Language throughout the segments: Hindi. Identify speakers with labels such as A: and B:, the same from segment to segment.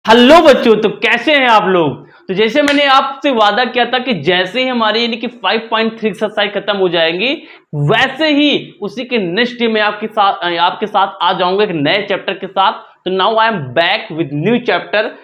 A: हेलो बच्चों, तो कैसे हैं आप लोग। तो जैसे मैंने आपसे वादा किया था कि जैसे ही हमारी यानी कि 5.3 एक्सरसाइज खत्म हो जाएंगी वैसे ही उसी के नेक्स्ट डे में आपके साथ आ जाऊंगा एक नए चैप्टर के साथ। तो now I am back with new chapter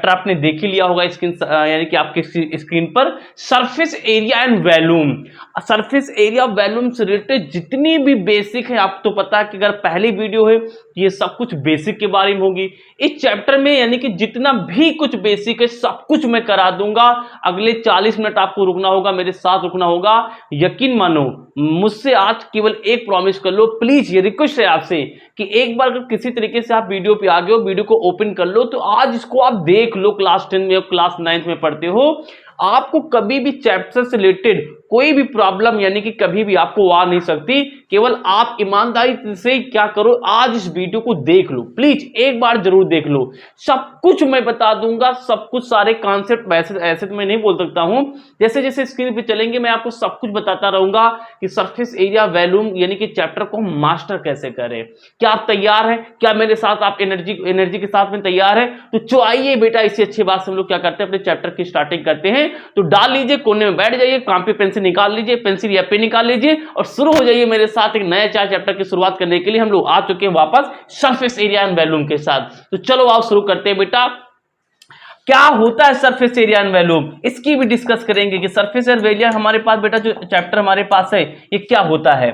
A: आपने देख ही लिया होगा स्क्रीन यानी कि आपके स्क्रीन पर surface area and volume. Surface area volume से रिलेटेड जितनी भी बेसिक है, आपको तो पता है कि अगर पहली वीडियो है ये सब कुछ बेसिक के बारे में होगी। इस चैप्टर में यानी कि जितना भी कुछ बेसिक है सब कुछ मैं करा दूंगा। अगले 40 मिनट आपको रुकना होगा, मेरे साथ रुकना होगा। यकीन मानो, मुझसे आज केवल एक प्रॉमिस कर लो प्लीज, ये रिक्वेस्ट है आपसे कि एक बार अगर किसी तरीके से आप वीडियो पे आ गए हो, वीडियो को ओपन कर लो, तो आज इसको आप देख लो। क्लास 10 में क्लास 9 में पढ़ते हो, आपको कभी भी चैप्टर से रिलेटेड कोई भी प्रॉब्लम यानी कि कभी भी आपको आ नहीं सकती। केवल आप ईमानदारी से क्या करो, आज इस वीडियो को देख लो, प्लीज एक बार जरूर देख लो। सब कुछ मैं बता दूंगा, सब कुछ, सारे कॉन्सेप्ट। वैसे ऐसे तो मैं नहीं बोल सकता हूं, जैसे जैसे स्क्रीन पे चलेंगे मैं आपको सब कुछ बताता रहूंगा कि सरफेस एरिया वॉल्यूम यानी कि चैप्टर को हम मास्टर कैसे करें। क्या आप तैयार हैं? क्या मेरे साथ आप एनर्जी के साथ में तैयार है? तो आइए बेटा, इससे अच्छी बात से हम लोग क्या करते हैं, अपने चैप्टर की स्टार्टिंग करते हैं। तो डाल लीजिए, कोने में बैठ जाइए, कॉपी पेंसिल निकाल लीजिए, पेंसिल या पेन निकाल लीजिए और शुरू हो जाइए मेरे साथ एक नया चैप्टर की शुरुआत करने के लिए। हम लोग आ चुके हैं वापस सरफेस एरिया एंड वॉल्यूम के साथ। तो चलो आप शुरू करते हैं बेटा। क्या होता है सरफेस एरिया एंड वॉल्यूम, इसकी भी डिस्कस करेंगे कि सरफेस एरिया वॉल्यूम हमारे पास बेटा जो चैप्टर हमारे पास है ये क्या होता है।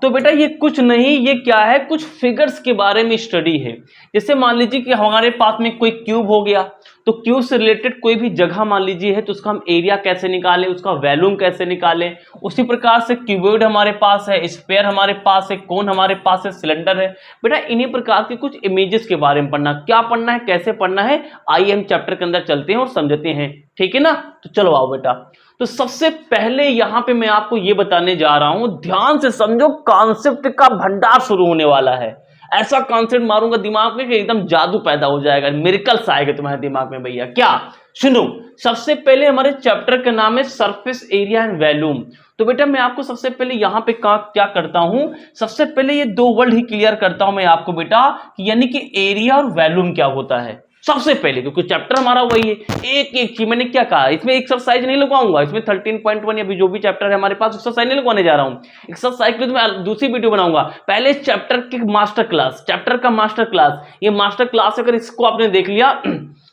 A: तो बेटा ये कुछ नहीं, ये क्या है, कुछ फिगर्स के बारे में स्टडी है। जैसे मान लीजिए कि हमारे पास में कोई क्यूब हो गया, तो क्यूब से रिलेटेड कोई भी जगह मान लीजिए है, तो उसका हम एरिया कैसे निकालें, उसका वॉल्यूम कैसे निकालें। उसी प्रकार से क्यूबॉइड हमारे पास है, स्फीयर हमारे पास है, कोन हमारे पास है, सिलेंडर है। बेटा इन्हीं प्रकार के कुछ इमेजेस के बारे में पढ़ना, क्या पढ़ना है, कैसे पढ़ना है, आइए हम चैप्टर के अंदर चलते हैं और समझते हैं। ठीक है ना, तो चलो आओ बेटा। तो सबसे पहले यहां पे मैं आपको यह बताने जा रहा हूं, ध्यान से समझो, कॉन्सेप्ट का भंडार शुरू होने वाला है। ऐसा कॉन्सेप्ट मारूंगा दिमाग में कि एकदम जादू पैदा हो जाएगा, मिरेकल्स आएगा तुम्हारे दिमाग में भैया। क्या? सुनो, सबसे पहले हमारे चैप्टर का नाम है सरफेस एरिया एंड वॉल्यूम। तो बेटा मैं आपको सबसे पहले यहां पे क्या करता हूं, सबसे पहले ये दो वर्ड ही क्लियर करता हूं मैं आपको बेटा, कि यानी कि एरिया और वॉल्यूम क्या होता है सबसे पहले, क्योंकि चैप्टर हमारा वही है। एक एक चीज मैंने क्या कहा, इसमें एक्सरसाइज नहीं लगवाऊंगा, इसमें 13.1 अभी जो भी चैप्टर है हमारे पास एक्सरसाइज नहीं लगवाने जा रहा हूं। एक्सरसाइज के लिए तो मैं दूसरी वीडियो बनाऊंगा। पहले चैप्टर की मास्टर क्लास, चैप्टर का मास्टर क्लास, ये मास्टर क्लास अगर इसको आपने देख लिया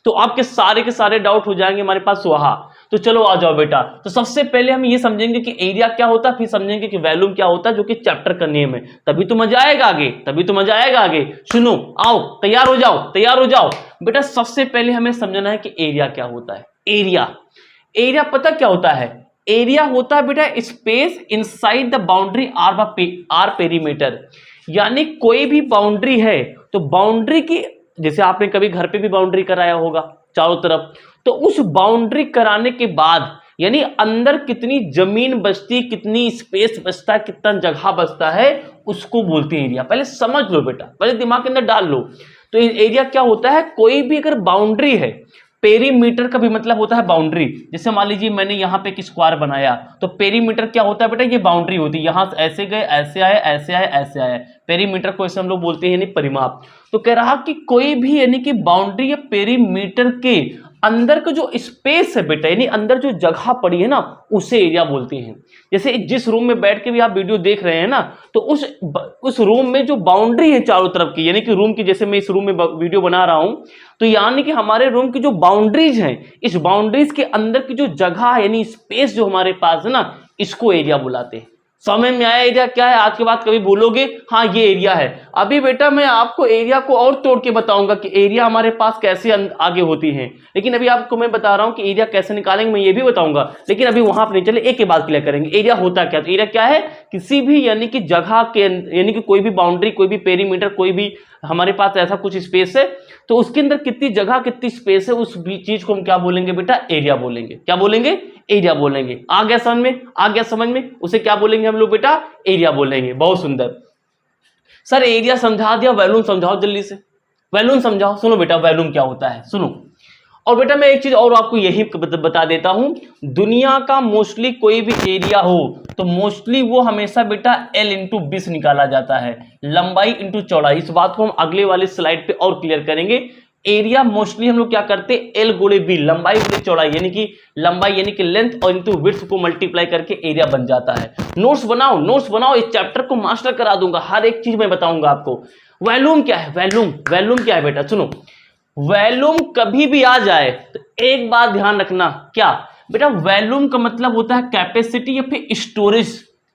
A: तो आपके सारे के सारे डाउट हो जाएंगे हमारे पास सुहा। तो चलो आ जाओ बेटा। तो सबसे पहले हम ये समझेंगे कि एरिया क्या होता है, फिर समझेंगे कि वॉल्यूम क्या होता है, जो कि चैप्टर का नेम है। तभी तो मजा आएगा आगे, तभी तो मजा आएगा आगे। सुनो, आओ, तैयार हो जाओ, तैयार हो जाओ बेटा। सबसे पहले हमें समझना है कि एरिया क्या होता है। एरिया, एरिया पता क्या होता है? एरिया होता है बेटा space inside the boundary or perimeter. यानी कोई भी बाउंड्री है तो बाउंड्री की, जैसे आपने कभी घर पे भी बाउंड्री कराया होगा चारों तरफ, तो उस बाउंड्री कराने के बाद यानी अंदर कितनी जमीन बचती, कितनी स्पेस बचता है, कितना जगह बचता है, उसको बोलते हैं एरिया। पहले समझ लो बेटा, पहले दिमाग के अंदर डाल लो। तो एरिया क्या होता है, कोई भी अगर बाउंड्री है, पेरीमीटर का भी मतलब होता है बाउंड्री। जैसे मान लीजिए मैंने यहाँ पे एक स्क्वायर बनाया, तो पेरीमीटर क्या होता है बेटा, ये बाउंड्री होती है। यहां से ऐसे गए, ऐसे आए, ऐसे आए, ऐसे आए, पेरीमीटर को ऐसे हम लोग बोलते हैं यानी परिमाप। तो कह रहा कि कोई भी यानी कि बाउंड्री या पेरीमीटर के अंदर का जो स्पेस है बेटा, यानी अंदर जो जगह पड़ी है ना, उसे एरिया बोलते हैं। जैसे जिस रूम में बैठ के भी आप वीडियो देख रहे हैं ना, तो उस रूम में जो बाउंड्री है चारों तरफ की, यानी कि रूम की, जैसे मैं इस रूम में वीडियो बना रहा हूं, तो यानी कि हमारे रूम की जो बाउंड्रीज हैं, इस बाउंड्रीज के अंदर की जो जगह है यानी स्पेस जो हमारे पास है ना, इसको एरिया बुलाते हैं। समझ में आया एरिया क्या है? आज के बाद कभी बोलोगे हाँ ये एरिया है। अभी बेटा मैं आपको एरिया को और तोड़ के बताऊंगा कि एरिया हमारे पास कैसे आगे होती है, लेकिन अभी आपको मैं बता रहा हूं कि एरिया कैसे निकालेंगे, मैं ये भी बताऊंगा। लेकिन अभी वहां पर नहीं चले, एक ही बात क्लियर करेंगे। एरिया होता क्या? तो एरिया क्या है, किसी भी यानी कि जगह के, यानी कि कोई भी बाउंड्री, कोई भी पेरीमीटर, कोई भी हमारे पास ऐसा कुछ स्पेस है, तो उसके अंदर कितनी जगह, कितनी स्पेस है, उस चीज को हम क्या बोलेंगे बेटा, एरिया बोलेंगे। क्या बोलेंगे? एरिया बोलेंगे। आ गया समझ में? आ गया समझ में? उसे क्या बोलेंगे हम लोग बेटा? एरिया बोलेंगे। बहुत सुंदर सर, एरिया समझा दिया, वॉल्यूम समझाओ जल्दी से, वॉल्यूम समझाओ। सुनो बेटा, वॉल्यूम क्या होता है सुनो। और बेटा मैं एक चीज और आपको यही बता देता हूं, दुनिया का मोस्टली कोई भी एरिया हो तो मोस्टली वो हमेशा बेटा L इंटू बी से निकाला जाता है, लंबाई इंटू चौड़ाई। इस बात को हम अगले वाले स्लाइड पे और क्लियर करेंगे। एरिया मोस्टली हम लोग क्या करते हैं, एल गुणे बी, लंबाई गुणे चौड़ाई, यानी कि लंबाई यानी कि लेंथ और इनटू विड्थ को मल्टीप्लाई करके एरिया बन जाता है। नोट्स बनाओ, नोट्स बनाओ, इस चैप्टर को मास्टर करा दूंगा, हर एक चीज मैं बताऊंगा आपको। वॉल्यूम क्या है, वॉल्यूम, वॉल्यूम क्या है बेटा, सुनो, वॉल्यूम कभी भी आ जाए तो एक बात ध्यान रखना, क्या बेटा, वॉल्यूम का मतलब होता है कैपेसिटी या फिर स्टोरेज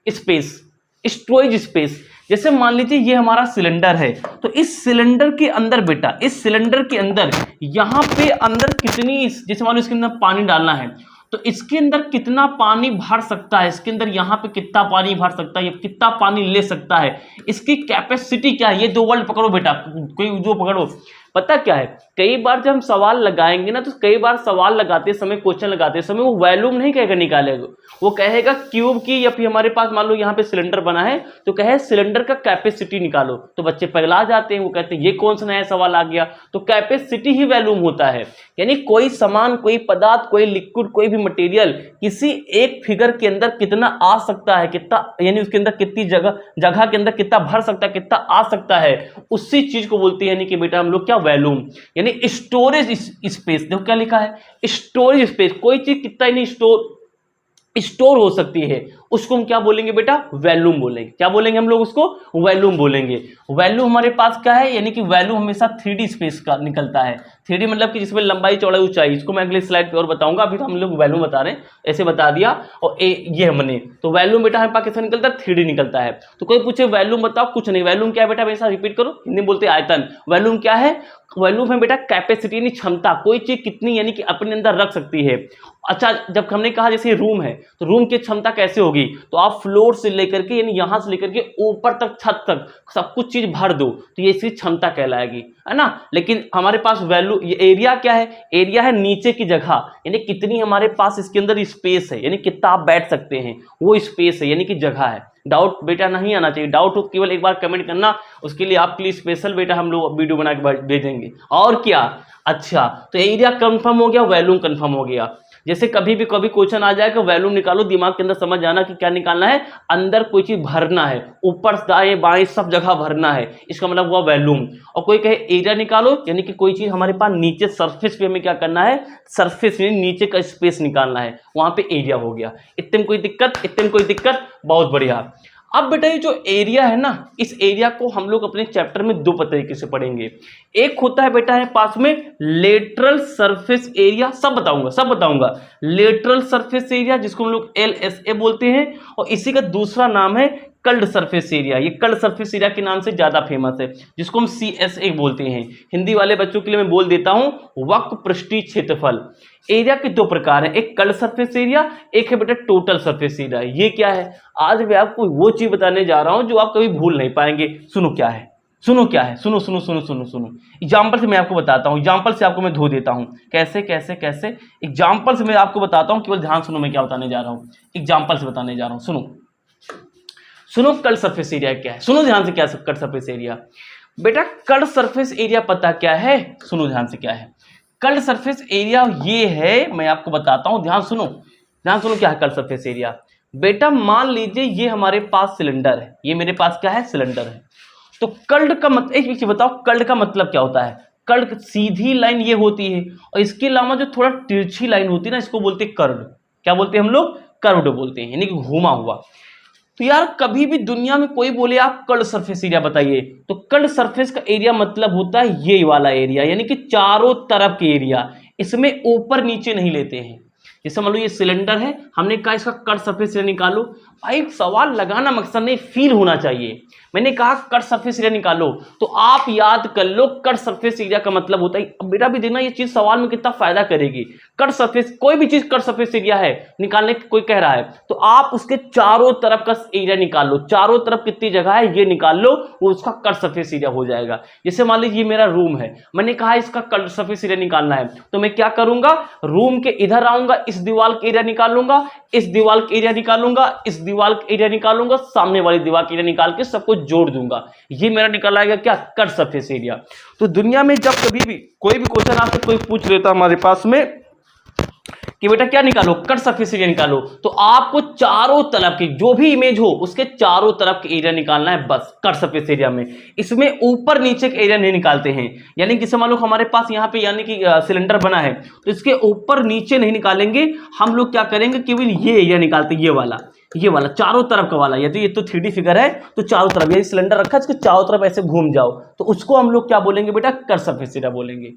A: स्पेस, स्टोरेज स्पेस। जैसे मान लीजिए ये हमारा सिलेंडर है, तो इस सिलेंडर के अंदर बेटा, इस सिलेंडर के अंदर यहां पे अंदर कितनी, जैसे मान लो इसके अंदर पानी डालना है, तो इसके अंदर कितना पानी भर सकता है, इसके अंदर यहाँ पे कितना पानी भर सकता है, ये कितना पानी ले सकता है, इसकी कैपेसिटी क्या है, ये दो वर्ड पकड़ो बेटा, कोई जो पकड़ो। पता क्या है, कई बार जब हम सवाल लगाएंगे ना, तो कई बार सवाल लगाते समय, क्वेश्चन लगाते समय वो वॉल्यूम नहीं कहेगा निकालेगा, वो कहेगा क्यूब की, या फिर हमारे पास मान लो यहाँ पे सिलेंडर बना है तो कहे सिलेंडर का कैपेसिटी निकालो, तो बच्चे पगला जाते हैं, वो कहते हैं ये कौन सा नया सवाल आ गया। तो कैपेसिटी ही वॉल्यूम होता है, यानी कोई सामान, कोई पदार्थ, कोई लिक्विड, कोई भी मटेरियल किसी एक फिगर के अंदर कितना आ सकता है, कितना, यानी उसके अंदर कितनी जगह के अंदर कितना भर सकता है, कितना आ सकता है, उसी चीज को बोलते हैं, यानी कि बेटा हम लोग क्या, वॉल्यूम, यानी स्टोरेज स्पेस। देखो क्या लिखा है, स्टोरेज स्पेस, कोई चीज कितना ही नहीं स्टोर हो सकती है, उसको हम क्या बोलेंगे बेटा, वॉल्यूम बोलेंगे। क्या बोलेंगे हम लोग उसको, वॉल्यूम बोलेंगे। वॉल्यूम हमारे पास क्या है, यानी कि वॉल्यूम हमेशा 3D स्पेस का निकलता है। 3D मतलब कि जिसमें लंबाई, चौड़ाई, ऊंचाई, इसको मैं अगले स्लाइड पे और बताऊंगा, अभी तो हम लोग वॉल्यूम बता रहे हैं, ऐसे बता दिया। और ये हमने तो वॉल्यूम बेटा हमारे पास कैसा निकलता है, 3D निकलता है। तो कोई पूछे वॉल्यूम बताओ, कुछ नहीं, वॉल्यूम क्या है बेटा, हमेशा रिपीट करो, हिंदी बोलते हैं आयतन। वॉल्यूम क्या है, वॉल्यूम है बेटा कैपेसिटी, यानी क्षमता, कोई चीज कितनी यानी कि अपने अंदर रख सकती है। अच्छा, जब हमने कहा जैसे रूम है, तो रूम की क्षमता कैसे होगी, तो आप फ्लोर से लेकर के, यानी यहां से लेकर के ऊपर तक, छत तक सब कुछ चीज भर दो, तो ये इसकी क्षमता कहलाएगी, है ना। लेकिन हमारे पास वैल्यू, ये एरिया क्या है, एरिया है नीचे की जगह, यानी कितनी हमारे पास इसके अंदर स्पेस है, यानी कितना आप बैठ सकते हैं, वो स्पेस है, यानी कि जगह है। डाउट बेटा नहीं आना चाहिए, डाउट हो केवल एक बार कमेंट करना, उसके लिए आपके लिए स्पेशल बेटा हम लोग वीडियो बना के भेजेंगे। और क्या, अच्छा, तो एरिया कंफर्म हो गया, वॉल्यूम कंफर्म हो गया। जैसे कभी क्वेश्चन आ जाए कि वॉल्यूम निकालो, दिमाग के अंदर समझ जाना कि क्या निकालना है, अंदर कोई चीज भरना है, ऊपर दाएं बाएं सब जगह भरना है, इसका मतलब हुआ वॉल्यूम। और कोई कहे एरिया निकालो, यानी कि कोई चीज हमारे पास नीचे सरफेस पे हमें क्या करना है, सरफेस में नीचे का स्पेस निकालना है, वहां पे एरिया हो गया। इतने में कोई दिक्कत, इतने में कोई दिक्कत, बहुत बढ़िया। अब बेटा ये जो एरिया है ना, इस एरिया को हम लोग अपने चैप्टर में दो तरीके से पढ़ेंगे। एक होता है बेटा है पास में लेटरल सरफेस एरिया, सब बताऊंगा। लेटरल सरफेस एरिया जिसको हम लोग LSA बोलते हैं, और इसी का दूसरा नाम है कल्ड सरफेस एरिया। ये कल्ड सरफेस एरिया के नाम से ज्यादा फेमस है, जिसको हम CSA बोलते हैं। हिंदी वाले बच्चों के लिए मैं बोल देता हूं, वक्र पृष्ठीय क्षेत्रफल। एरिया के दो प्रकार है, एक कल्ड सरफेस एरिया, एक है बेटा टोटल सरफेस एरिया। ये क्या है, आज मैं आपको वो चीज बताने जा रहा हूं जो आप कभी भूल नहीं पाएंगे। सुनो क्या है, सुनो। एग्जाम्पल से मैं आपको बताता हूँ, एग्जाम्पल से आपको मैं धो देता हूँ। कैसे एग्जाम्पल से मैं आपको बताता हूँ, केवल ध्यान सुनो मैं क्या बताने जा रहा हूँ, एग्जाम्पल से बताने जा रहा हूँ। सुनो कल्ड सरफेस एरिया क्या है, सुनो ध्यान से, क्या कल्ड सरफेस एरिया बेटा, कल्ड सरफेस एरिया पता क्या है, सुनो ध्यान से क्या है कल्ड सरफेस एरिया। ये है, मैं आपको बताता हूं, ध्यान सुनो क्या है कल्ड सरफेस एरिया। बेटा मान लीजिए ये हमारे पास सिलेंडर है, ये मेरे पास क्या है, सिलेंडर है। तो कल्ड का मतलब, एक चीज बताओ, कल्ड का मतलब क्या होता है। कल्ड सीधी लाइन ये होती है, और इसके अलावा जो थोड़ा तिरछी लाइन होती है ना, इसको बोलते हैं कर्व। क्या बोलते हैं हम लोग, कर्व्ड बोलते हैं, यानी कि घुमा हुआ। तो यार कभी भी दुनिया में कोई बोले आप कल्ड सरफेस एरिया बताइए, तो कल्ड सरफेस का एरिया मतलब होता है ये वाला एरिया, यानी कि चारों तरफ के एरिया, इसमें ऊपर नीचे नहीं लेते हैं। जैसे मान लो ये सिलेंडर है, हमने कहा इसका कट सरफेस एरिया निकालो। भाई सवाल लगाना मकसद नहीं, फील होना चाहिए। मैंने कहा कट सरफेस एरिया निकालो, तो आप याद कर लो कट सरफेस एरिया का मतलब होता है, बेटा भी देखना ये चीज सवाल में कितना फायदा करेगी। कट सरफेस, कोई भी चीज कट सरफेस एरिया है निकालने कोई कह रहा है, तो आप उसके चारों तरफ का एरिया निकाल लो, चारों तरफ कितनी जगह है ये निकाल लो, वो उसका कट सरफेस एरिया हो जाएगा। जैसे मान लीजिए मेरा रूम है, मैंने कहा इसका कट सरफेस एरिया निकालना है, तो मैं क्या करूंगा, रूम के इधर आऊंगा, इस दीवार का एरिया निकालूंगा, इस दीवार का एरिया निकालूंगा, इस दीवार का एरिया निकालूंगा, सामने वाली दीवार का एरिया निकाल के सबको जोड़ दूंगा, ये मेरा निकल आएगा क्या, कट सरफेस एरिया। तो दुनिया में जब कभी भी कोई भी क्वेश्चन आपसे कोई पूछ लेता हमारे पास में कि बेटा क्या निकालो, कट सरफेस एरिया निकालो। तो आपको चारों तरफ की जो भी इमेज हो उसके चारों तरफ के एरिया निकालना है बस कट सरफेस एरिया में। इसमें ऊपर नीचे के एरिया नहीं निकालते हैं, यानी कि मान लो हमारे पास यहाँ पे यानी कि सिलेंडर बना है तो इसके ऊपर नीचे नहीं निकालेंगे हम लोग, क्या करेंगे केवल ये एरिया निकालते हैं, ये वाला चारों तरफ का वाला। यदि ये तो 3D फिगर है तो चारों तरफ, यदि सिलेंडर रखा है इसके चारों तरफ ऐसे घूम जाओ तो उसको हम लोग क्या बोलेंगे बेटा, कट सरफेस एरिया बोलेंगे।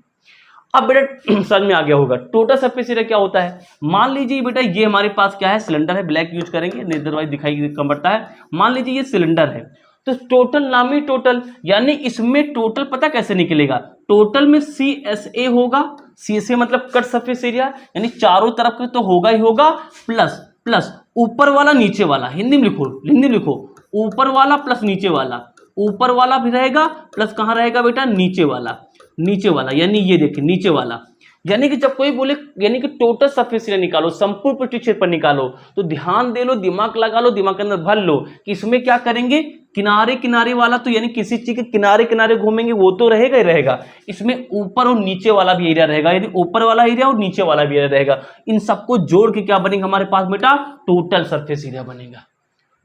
A: अब बेटा समझ में आ गया होगा टोटल सरफेस एरिया क्या होता है। मान लीजिए बेटा ये हमारे पास क्या है, सिलेंडर है, ब्लैक यूज करेंगे अदरवाइज दिखाई कम पड़ता है। मान लीजिए ये सिलेंडर है तो टोटल नाम ही टोटल, यानी इसमें टोटल पता कैसे निकलेगा, टोटल में CSA होगा, CSA मतलब कट सरफेस एरिया, यानी चारों तरफ का तो होगा ही होगा, प्लस प्लस ऊपर वाला नीचे वाला, हिंदी में लिखो ऊपर वाला प्लस नीचे वाला, ऊपर वाला भी रहेगा प्लस कहाँ रहेगा बेटा, नीचे वाला, यानी ये देखिए नीचे वाला। यानी कि जब कोई बोले यानी कि टोटल सरफेस एरिया निकालो, संपूर्ण पृष्ठीय क्षेत्रफल निकालो, तो ध्यान दे लो, दिमाग लगा लो, दिमाग के अंदर भर लो कि इसमें क्या करेंगे, किनारे किनारे वाला तो यानी किसी चीज के किनारे किनारे घूमेंगे वो तो रहेगा ही रहेगा, इसमें ऊपर और नीचे वाला भी एरिया रहेगा, यदि ऊपर वाला एरिया और नीचे वाला भी एरिया रहेगा, इन सबको जोड़ के क्या बनेगा हमारे पास बेटा, टोटल सरफेस एरिया बनेगा।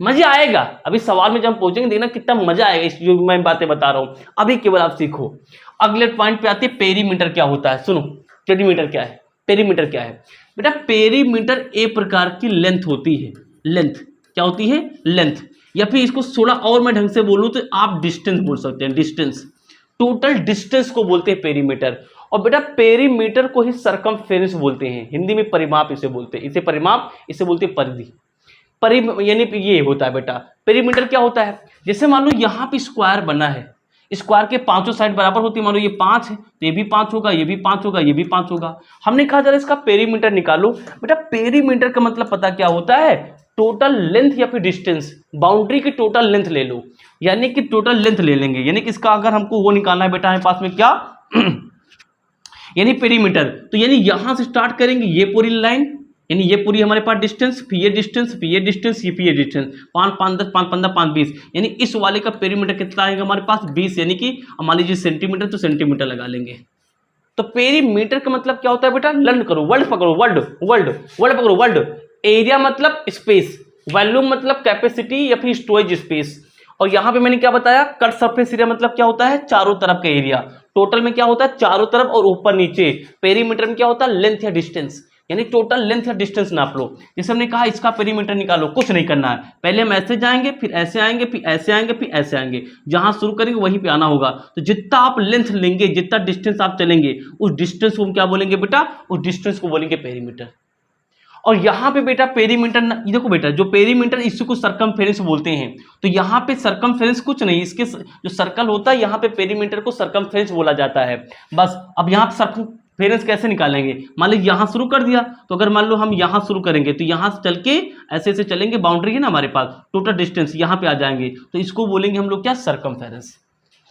A: मजा आएगा, अभी सवाल में जब हम पहुंचेंगे देखना कितना मजा आएगा इस जो मैं बातें बता रहा हूं, अभी केवल आप सीखो। अगले पॉइंट पे आते हैं, पेरीमीटर क्या होता है। सुनो पेरीमीटर क्या है, पेरीमीटर क्या है बेटा, पेरीमीटर एक प्रकार की लेंथ होती है, लेंथ क्या होती है, लेंथ, या फिर इसको थोड़ा और मैं ढंग से बोलूं तो आप डिस्टेंस बोल सकते हैं, डिस्टेंस, टोटल डिस्टेंस को बोलते हैं पेरीमीटर। और बेटा पेरीमीटर को ही सरकमफेरेंस बोलते हैं, हिंदी में परिमाप इसे बोलते हैं, इसे परिमाप, इसे बोलते हैं परिधि, यानी ये होता है बेटा पेरीमीटर क्या होता है। जैसे मान लो यहाँ पे स्क्वायर बना है, स्क्वायर के पांचों साइड बराबर होती है, मान लो ये 5 है तो ये भी 5 होगा, ये भी 5 होगा, ये भी 5 होगा। हमने कहा जरा इसका पेरीमीटर निकालो। बेटा पेरीमीटर का मतलब पता क्या होता है, टोटल लेंथ या फिर डिस्टेंस, बाउंड्री की टोटल लेंथ ले लो, यानी कि टोटल लेंथ ले लेंगे, यानी कि इसका अगर हमको वो निकालना है बेटा हमारे पास में क्या यानी पेरीमीटर, तो यानी यहां से स्टार्ट करेंगे ये पूरी लाइन, यानी ये पूरी हमारे पास डिस्टेंस, फिर ये डिस्टेंस, फिर ये डिस्टेंस, फिर ये डिस्टेंस, 5 5 10 5 15 5 20, यानी इस वाले का पेरीमीटर कितना आएगा हमारे पास 20, यानी कि मान लीजिए सेंटीमीटर तो सेंटीमीटर लगा लेंगे। तो पेरीमीटर का मतलब क्या होता है बेटा, लर्न करो, वर्ल्ड पकड़ो, वर्ल्ड पकड़ो, वर्ल्ड, एरिया मतलब स्पेस, वॉल्यूम मतलब कैपेसिटी या फिर स्टोरेज स्पेस, और यहां पे मैंने क्या बताया, कट सरफेस एरिया मतलब क्या होता है, चारों तरफ का एरिया, टोटल में क्या होता है चारों तरफ और ऊपर नीचे, पेरीमीटर में क्या होता है लेंथ या डिस्टेंस, यानी टोटल लेंथ या डिस्टेंस नाप लो। जैसे हमने कहा इसका पेरीमीटर निकालो, कुछ नहीं करना है, पहले हम ऐसे जाएंगे, फिर ऐसे आएंगे, फिर ऐसे आएंगे, फिर ऐसे आएंगे, जहां शुरू करेंगे वहीं पे आना होगा। तो जितना आप लेंथ लेंगे, जितना डिस्टेंस आप चलेंगे, उस डिस्टेंस को हम क्या बोलेंगे बेटा, उस डिस्टेंस को बोलेंगे पेरीमीटर। और यहाँ पे बेटा पेरीमीटर, देखो बेटा जो पेरीमीटर इसको सरकमफेरेंस बोलते हैं, तो यहाँ पे सरकमफेरेंस कुछ नहीं, इसके जो सर्कल होता है यहाँ पे पेरीमीटर को सरकमफेरेंस बोला जाता है बस। अब यहाँ सरकमफेरेंस कैसे निकालेंगे, मान लो यहाँ शुरू कर दिया, तो अगर मान लो हम यहाँ शुरू करेंगे तो यहाँ से चल के ऐसे ऐसे चलेंगे, बाउंड्री है ना हमारे पास, टोटल डिस्टेंस यहाँ पे आ जाएंगे, तो इसको बोलेंगे हम लोग क्या, सरकमफेरेंस।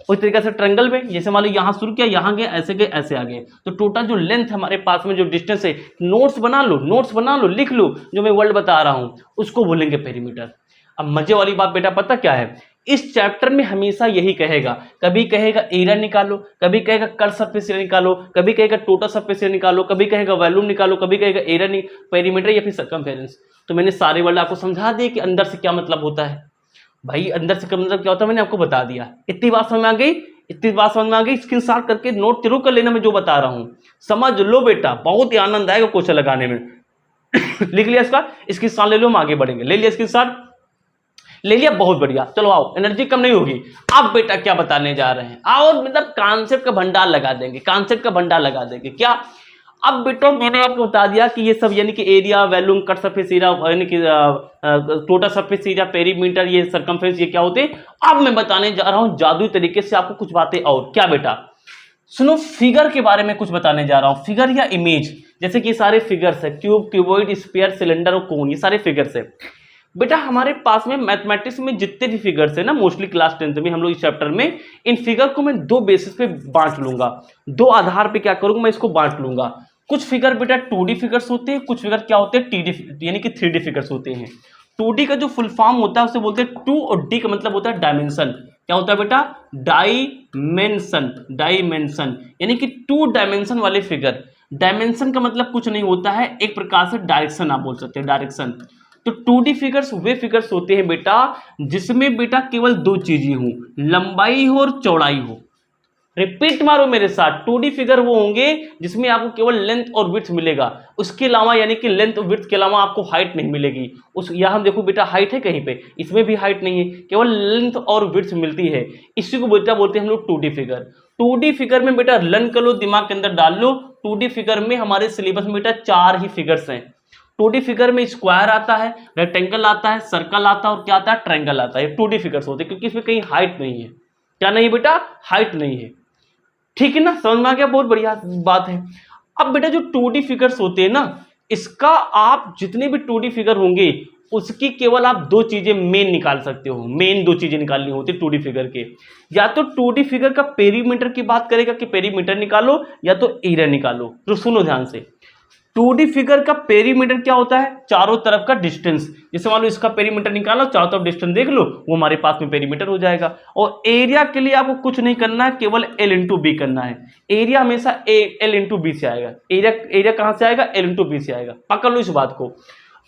A: उस तरीके से ट्रायंगल में जैसे मान लो यहाँ शुरू किया, यहाँ गए, ऐसे आ गए, तो टोटल जो लेंथ हमारे पास में जो डिस्टेंस है, नोट्स बना लो, लिख लो, जो मैं वर्ड बता रहा हूँ उसको बोलेंगे पेरीमीटर। अब मजे वाली बात बेटा पता क्या है, इस चैप्टर में हमेशा यही कहेगा, कभी कहेगा एरिया निकालो, कभी कहेगा कट सरफेस एरिया निकालो, कभी कहेगा टोटल सरफेस एरिया निकालो, कभी कहेगा वॉल्यूम निकालो, कभी कहेगा एरिया पेरीमीटर या फिर सरकमफेरेंस। तो मैंने सारे वर्ड आपको समझा दिए कि अंदर से क्या मतलब होता है भाई, अंदर से मतलब क्या होता है मैंने आपको बता दिया। इतनी बात समझ में आ गई, स्क्रीनशॉट करके नोट जरूर कर लेना, मैं जो बता रहा हूं समझ लो बेटा, बहुत ही आनंद आएगा क्वेश्चन लगाने में लिख लिया इसका स्क्रीनशॉट ले लो, हम आगे बढ़ेंगे, ले लिया स्क्रीनशॉट, ले लिया, बहुत बढ़िया। चलो आओ, एनर्जी कम नहीं होगी। अब बेटा क्या बताने जा रहे हैं, आओ मतलब कॉन्सेप्ट का भंडार लगा देंगे, क्या। अब बेटा मैंने आपको बता दिया कि ये सब यानी कि area, volume, cut surface area, यानी कि टोटल सरफेस एरिया, पेरीमीटर, ये सरकमफेरेंस, ये क्या होते हैं। अब मैं बताने जा रहा हूं जादुई तरीके से आपको कुछ बातें, और क्या बेटा सुनो, फिगर के बारे में कुछ बताने जा रहा हूं, फिगर या इमेज, जैसे कि सारे फिगर्स है, क्यूब, क्यूबॉइड, स्फीयर, सिलेंडर और कोन, ये सारे फिगर्स है बेटा। हमारे पास में मैथमेटिक्स में जितने भी फिगर्स है ना, मोस्टली क्लास 10th में हम लोग इस चैप्टर में इन फिगर को मैं दो बेसिस पे बांट लूंगा, दो आधार पे क्या करूंगा मैं इसको बांट लूंगा। कुछ फिगर बेटा 2D फिगर्स होते हैं, कुछ फिगर क्या होते हैं TD यानी कि 3D फिगर्स होते हैं। 2D का जो फुल फॉर्म होता है उसे बोलते हैं 2, और D का मतलब होता है डायमेंशन। क्या होता है बेटा, डायमेंशन, यानी कि 2 डायमेंशन वाले फिगर। डायमेंशन का मतलब कुछ नहीं होता है, एक प्रकार से डायरेक्शन आप बोल सकते हैं, डायरेक्शन। तो 2D फिगर्स वे फिगर्स होते हैं बेटा जिसमें बेटा केवल दो चीजें हों, लंबाई हो और चौड़ाई हो। रिपीट मारो मेरे साथ, 2D फिगर वो होंगे जिसमें आपको केवल लेंथ और विड्थ मिलेगा, उसके अलावा यानी कि लेंथ और विड्थ के अलावा आपको हाइट नहीं मिलेगी। उस यहाँ देखो बेटा हाइट है कहीं पे, इसमें भी हाइट नहीं है, केवल लेंथ और विड्थ मिलती है। इसी को बेटा बोलते हैं हम लोग 2D फिगर। 2D फिगर में बेटा लर्न कर लो, दिमाग के अंदर डाल लो, 2D फिगर में हमारे सिलेबस में बेटा 4 ही फिगर्स हैं। 2D फिगर में स्क्वायर आता है, रेक्टेंगल आता है, सर्कल आता है और क्या आता है, ट्रायंगल आता है। 2D फिगर्स होते हैं क्योंकि इसमें कहीं हाइट नहीं है। क्या नहीं है बेटा, हाइट नहीं है। ठीक है ना, समझ में आ गया, बहुत बढ़िया बात है। अब बेटा जो 2D फिगर्स होते हैं ना, इसका आप जितने भी 2D फिगर होंगे उसकी केवल आप दो चीजें मेन निकाल सकते हो, मेन दो चीजें निकालनी होती है 2D फिगर के। या तो 2D फिगर का पेरीमीटर की बात करेगा कि पेरीमीटर निकालो, या तो एरिया निकालो। तो सुनो ध्यान से, 2D फिगर का पेरीमीटर क्या होता है, चारों तरफ का डिस्टेंस। जैसे मान लो इसका पेरीमीटर निकालो, चारों तरफ डिस्टेंस देख लो, वो हमारे पास में पेरीमीटर हो जाएगा। और एरिया के लिए आपको कुछ नहीं करना है, केवल L इंटू बी करना है। एरिया हमेशा L इंटू बी से आएगा। एरिया कहां से आएगा, L इंटू बी से आएगा, पकड़ लो इस बात को।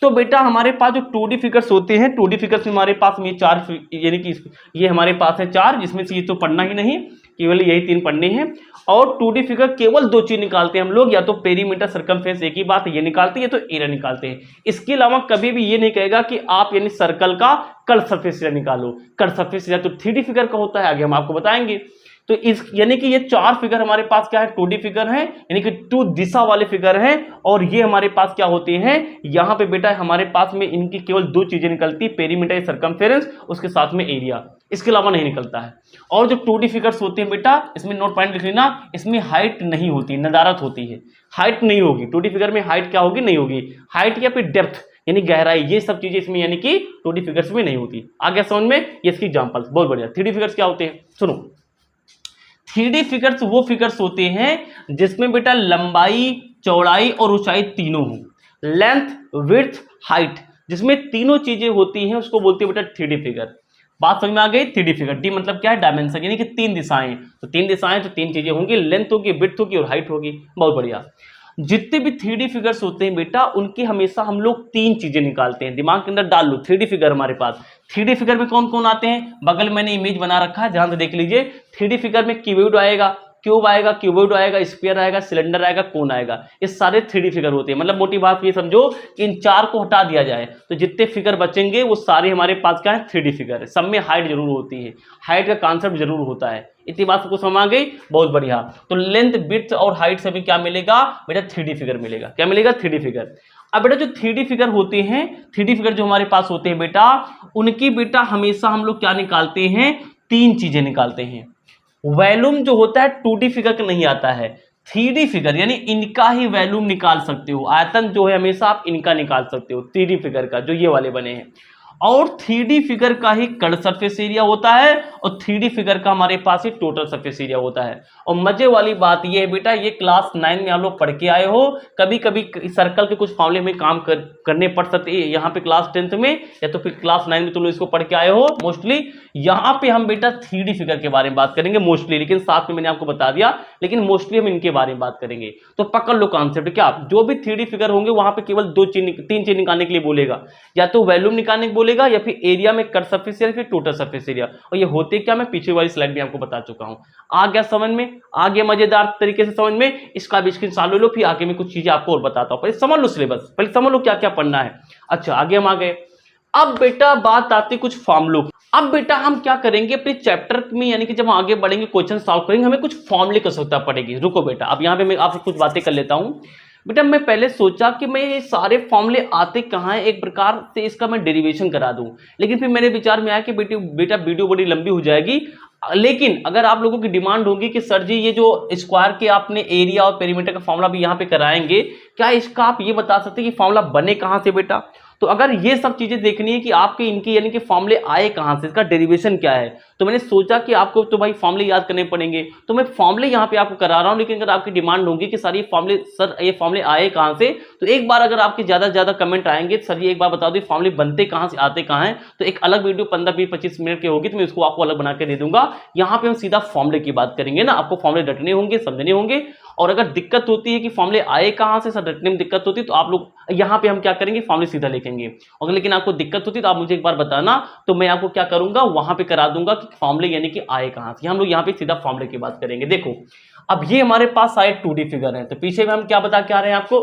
A: तो बेटा हमारे पास जो 2D फिगर्स होते हैं, 2D फिगर्स में हमारे पास में 4 यानी कि ये हमारे पास है 4, जिसमें से ये तो पढ़ना ही नहीं, केवल यही 3 पढ़ने हैं। और 2D फिगर केवल दो चीज निकालते हैं हम लोग, या तो पेरीमीटर सरकमफेरेंस, एक ही बात है, ये निकालते हैं, तो एरिया निकालते हैं। इसके अलावा कभी भी ये नहीं कहेगा कि आप यानी सर्कल का कर्व सरफेस एरिया निकालो। कर्व सरफेस एरिया तो 3D फिगर का होता है, आगे हम आपको बताएंगे। तो इस यानी कि ये 4 फिगर हमारे पास क्या है, 2D फिगर है, यानी कि 2 दिशा वाले फिगर हैं। और ये हमारे पास क्या होते हैं, यहाँ पे बेटा हमारे पास में इनकी केवल दो चीजें निकलती है, पेरीमीटर सरकमफेरेंस, उसके साथ में एरिया, इसके अलावा नहीं निकलता है। और जो 2D फिगर्स होते हैं बेटा, इसमें नोट पॉइंट लिख लेना, इसमें हाइट नहीं होती, नदारत होती है, हाइट नहीं होगी। 2D फिगर में हाइट क्या होगी, नहीं होगी, हाइट या फिर डेप्थ यानी गहराई, ये सब चीजें इसमें यानी कि 2D फिगर्स में नहीं होती। आगे समझ में, ये इसकी एग्जांपल्स, बहुत बढ़िया। 3D फिगर्स क्या होते हैं, सुनो। 3D फिगर्स वो फिगर्स होते हैं जिसमें बेटा लंबाई, चौड़ाई और ऊंचाई तीनों हो, लेंथ, विड्थ, हाइट, जिसमें तीनों चीजें होती हैं, उसको बोलते हैं बेटा 3D फिगर। बात समझ में आ गई। 3D फिगर, डी मतलब क्या है, डायमेंशन, यानी कि 3 दिशाएं। तो 3 दिशाएं तो 3 चीजें होंगी, लेंथ होगी, विड्थ होगी और हाइट होगी। बहुत बढ़िया। जितने भी 3D फिगर्स होते हैं बेटा, उनकी हमेशा हम लोग 3 चीजें निकालते हैं, दिमाग के अंदर डाल लो। 3D फिगर हमारे पास, 3D फिगर में कौन कौन आते हैं, बगल मैंने इमेज बना रखा है, ध्यान से देख लीजिए। 3D फिगर में क्यूबॉइड आएगा, क्यूब आएगा, क्यूबॉइड आएगा, स्फीयर आएगा, सिलेंडर आएगा, कोन आएगा। ये सारे 3D फिगर होते हैं। मतलब मोटी बात ये समझो कि इन 4 को हटा दिया जाए तो जितने फिगर बचेंगे वो सारे हमारे पास क्या है, 3D फिगर है। सब में हाइट जरूर होती है, हाइट का कॉन्सेप्ट जरूर होता है। इतनी बात सबको समझ आ गई, बहुत बढ़िया। तो लेंथ, विड्थ और हाइट से भी क्या मिलेगा बेटा, 3D फिगर मिलेगा। क्या मिलेगा, 3D फिगर। अब बेटा जो 3D फिगर होते हैं, 3D फिगर जो हमारे पास होते हैं बेटा, उनकी बेटा हमेशा हम लोग क्या निकालते हैं, 3 चीजें निकालते हैं। वॉल्यूम जो होता है 2D फिगर का नहीं आता है, 3D फिगर यानी इनका ही वॉल्यूम निकाल सकते हो। आयतन जो है हमेशा आप इनका निकाल सकते हो, 3D फिगर का, जो ये वाले बने हैं। और 3D फिगर का ही कर्व सरफेस एरिया होता है, और 3D फिगर का हमारे पास ही टोटल सरफेस एरिया होता है। और मजे वाली बात ये है बेटा, ये क्लास 9 में आप लोग पढ़ के आए हो, कभी कभी सर्कल के कुछ फॉर्मूले में काम करने पड़ सकते हैं यहाँ पे क्लास 10th में, या तो फिर क्लास 9 में तुम लोग इसको पढ़ के आए हो मोस्टली। यहाँ पे हम बेटा 3D फिगर के बारे में बात करेंगे मोस्टली, लेकिन साथ में मैंने आपको बता दिया, लेकिन मोस्टली हम इनके बारे में बात करेंगे। तो पकड़ लो कॉन्सेप्ट, क्या जो भी 3D फिगर होंगे वहां पे केवल 3 चीज निकालने के लिए बोलेगा, या तो वॉल्यूम निकालने को बोलेगा, या फिर एरिया में कर्व सरफेस एरिया, फिर टोटल सरफेस एरिया। और ये होते क्या, मैं पीछे वाली स्लाइड में आपको बता चुका हूं। आ गया समझ में, आ गया मजेदार तरीके से समझ में। इसका भी स्क्रीनशॉट ले लो, फिर आगे में कुछ चीजें आपको और बताता हूं। पहले समझ लो सिलेबस, पहले समझ लो क्या क्या पढ़ना है। अच्छा आगे हम आ गए। अब बेटा बात आती है कुछ फॉर्मूलों की। अब बेटा हम क्या करेंगे अपने चैप्टर में, यानी कि जब हम आगे बढ़ेंगे, क्वेश्चन सॉल्व करेंगे, हमें कुछ फॉर्मूले की आवश्यकता पड़ेगी। रुको बेटा, अब यहाँ पे मैं आपसे कुछ बातें कर लेता हूँ। बेटा मैं पहले सोचा कि मैं ये सारे फॉर्मूले आते कहाँ हैं, एक प्रकार से इसका मैं डेरिवेशन करा दूं, लेकिन फिर मेरे विचार में आया कि बेटा वीडियो बड़ी लंबी हो जाएगी। लेकिन अगर आप लोगों की डिमांड होगी कि सर जी ये जो स्क्वायर के आपने एरिया और पेरीमीटर का फॉर्मूला भी यहाँ पे कराएंगे, क्या इसका आप ये बता सकते हैं कि फॉर्मूला बने कहाँ से बेटा। तो अगर ये सब चीजें देखनी है कि आपके इनके यानी कि फॉर्मूले आए कहाँ से, इसका डेरिवेशन क्या है, तो मैंने सोचा कि आपको तो भाई फॉर्मूले याद करने पड़ेंगे, तो मैं फॉर्मूले यहाँ पे आपको करा रहा हूँ। लेकिन अगर आपकी डिमांड होगी कि सर ये फॉर्मूले आए कहाँ से, तो एक बार अगर आपके ज्यादा से ज्यादा कमेंट आएंगे, सर ये एक बार बता दो फॉर्मूले बनते कहाँ से, आते कहाँ हैं, तो एक अलग वीडियो 15-20-25 मिनट की होगी, तो मैं उसको आपको अलग बना के दे दूंगा। यहाँ पे हम सीधा फॉर्मूले की बात करेंगे ना, आपको फॉर्मूले रटने होंगे, समझने होंगे। और अगर दिक्कत होती है कि फॉर्मूले आए कहाँ से, सर रटने में दिक्कत होती है, तो आप लोग यहाँ पे हम क्या करेंगे, फॉर्मूले सीधा लिखेंगे। अगर लेकिन आपको दिक्कत होती है तो आप मुझे एक बार बताना, तो मैं आपको क्या करूंगा, वहां पे करा दूंगा कि फॉर्मूले यानी कि आए कहाँ से। हम लोग यहाँ पे सीधा फॉर्मूले की बात करेंगे। देखो अब ये हमारे पास आए 2D फिगर है, तो पीछे में हम क्या बता के आ रहे हैं आपको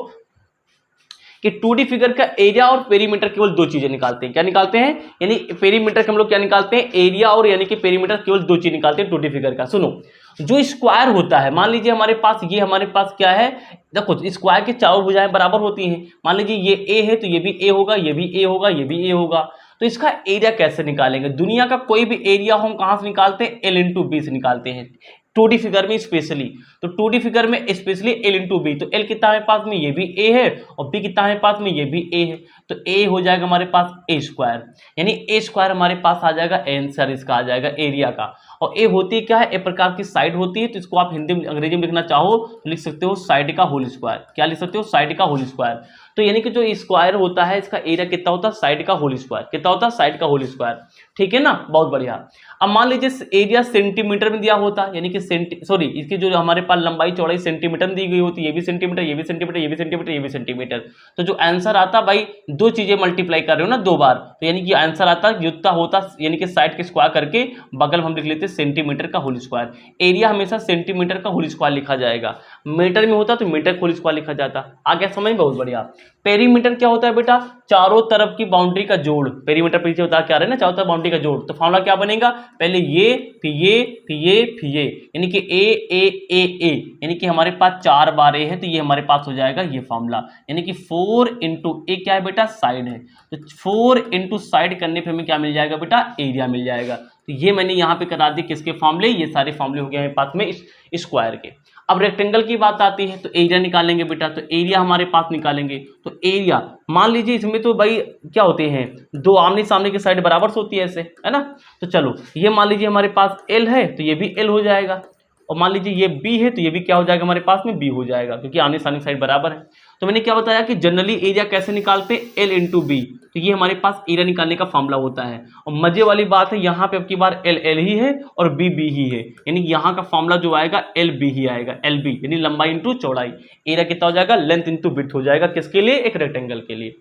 A: कि 2D फिगर का एरिया और पेरीमीटर केवल दो चीजें निकालते हैं। क्या निकालते हैं, यानी पेरीमीटर के हम लोग क्या निकालते हैं, एरिया और यानी कि पेरीमीटर केवल दो चीज निकालते हैं 2D फिगर का। सुनो, जो स्क्वायर होता है, मान लीजिए हमारे पास ये हमारे पास क्या है, देखो स्क्वायर की चारों भुजाएं बराबर होती हैं। मान लीजिए ये ए है तो ये भी ए होगा, ये भी ए होगा, ये भी ए होगा। तो इसका एरिया कैसे निकालेंगे, दुनिया का कोई भी एरिया हम कहां से निकालते हैं, एल इंटू बी से निकालते हैं 2D फिगर में स्पेशली। तो 2D फिगर में स्पेशली एल इंटू बी, तो एल कितना है पास में, ये भी ए है, और बी कितना है पास में, ये भी ए है। तो ए हो जाएगा हमारे पास ए स्क्वायर, यानी ए स्क्वायर हमारे पास आ जाएगा आंसर, इसका आ जाएगा एरिया का। और ए होती है क्या है, ए प्रकार की साइड होती है, तो इसको आप हिंदी में अंग्रेजी में लिखना चाहो तो लिख सकते हो साइड का होल स्क्वायर। क्या लिख सकते हो, साइड का होल स्क्वायर। तो यानी कि जो स्क्वायर होता है इसका एरिया कितना होता है, साइड का होल स्क्वायर। कितना होता है, साइड का होल स्क्वायर। ठीक है ना, बहुत बढ़िया। अब मान लीजिए एरिया सेंटीमीटर में दिया होता, यानी कि सॉरी इसकी जो हमारे पास लंबाई चौड़ाई सेंटीमीटर में दी गई होती, ये भी सेंटीमीटर, ये भी सेंटीमीटर, ये भी सेंटीमीटर, ये भी सेंटीमीटर। तो जो आंसर आता भाई, दो चीजें मल्टीप्लाई कर रहे हो ना दो बार, तो यानी कि आंसर आता जितना होता यानी कि साइड के स्क्वायर करके बगल में हम लिख लेते सेंटीमीटर का होल स्क्वायर। एरिया हमेशा सेंटीमीटर का होल स्क्वायर लिखा जाएगा, मीटर में होता तो मीटर का होल स्क्वायर लिखा जाता। आगे समझ, बहुत बढ़िया। पेरीमीटर क्या होता है बेटा, चारों तरफ की बाउंड्री का जोड़। पेरीमीटर पीछे होता क्या रहे ना, चारों तरफ बाउंड्री का जोड़। तो फॉर्मूला क्या बनेगा, पहले ये फिर ये फिर ये फिर ये, यानी कि ए ए ए ए, यानी कि हमारे पास 4 बार ए है, तो ये हमारे पास हो जाएगा ये फॉर्मूला, यानी कि 4 इंटू ए क्या है बेटा, साइड है। तो 4 इंटू साइड करने पे हमें क्या मिल जाएगा बेटा, एरिया मिल जाएगा। तो ये मैंने यहाँ पे करा दी किसके फॉर्मूले, ये सारे फॉर्मूले हो गए हमारे पास में स्क्वायर के। अब रेक्टेंगल की बात आती है, तो एरिया निकालेंगे बेटा, तो एरिया हमारे पास निकालेंगे। तो एरिया मान लीजिए इसमें तो भाई क्या होते हैं, दो आमने सामने की साइड बराबर से होती है ऐसे, है ना। तो चलो ये मान लीजिए हमारे पास एल है, तो ये भी एल हो जाएगा, और मान लीजिए ये बी है, तो ये भी क्या हो जाएगा हमारे पास में, बी हो जाएगा, क्योंकि आमने सामने साइड बराबर है। तो मैंने क्या बताया कि जनरली एरिया कैसे निकालते हैं, एल इंटू बी। तो ये हमारे पास एरिया निकालने का फॉर्मूला होता है। और मजे वाली बात है, यहाँ पे अब की बार एल एल ही है और बी बी ही है, यानी यहाँ का फॉर्मूला जो आएगा एल बी ही आएगा, एल बी यानी लंबाई इंटू चौड़ाई। एरिया कितना हो जाएगा, लेंथ इंटू विड्थ हो जाएगा, किसके लिए, एक रेक्टेंगल के लिए।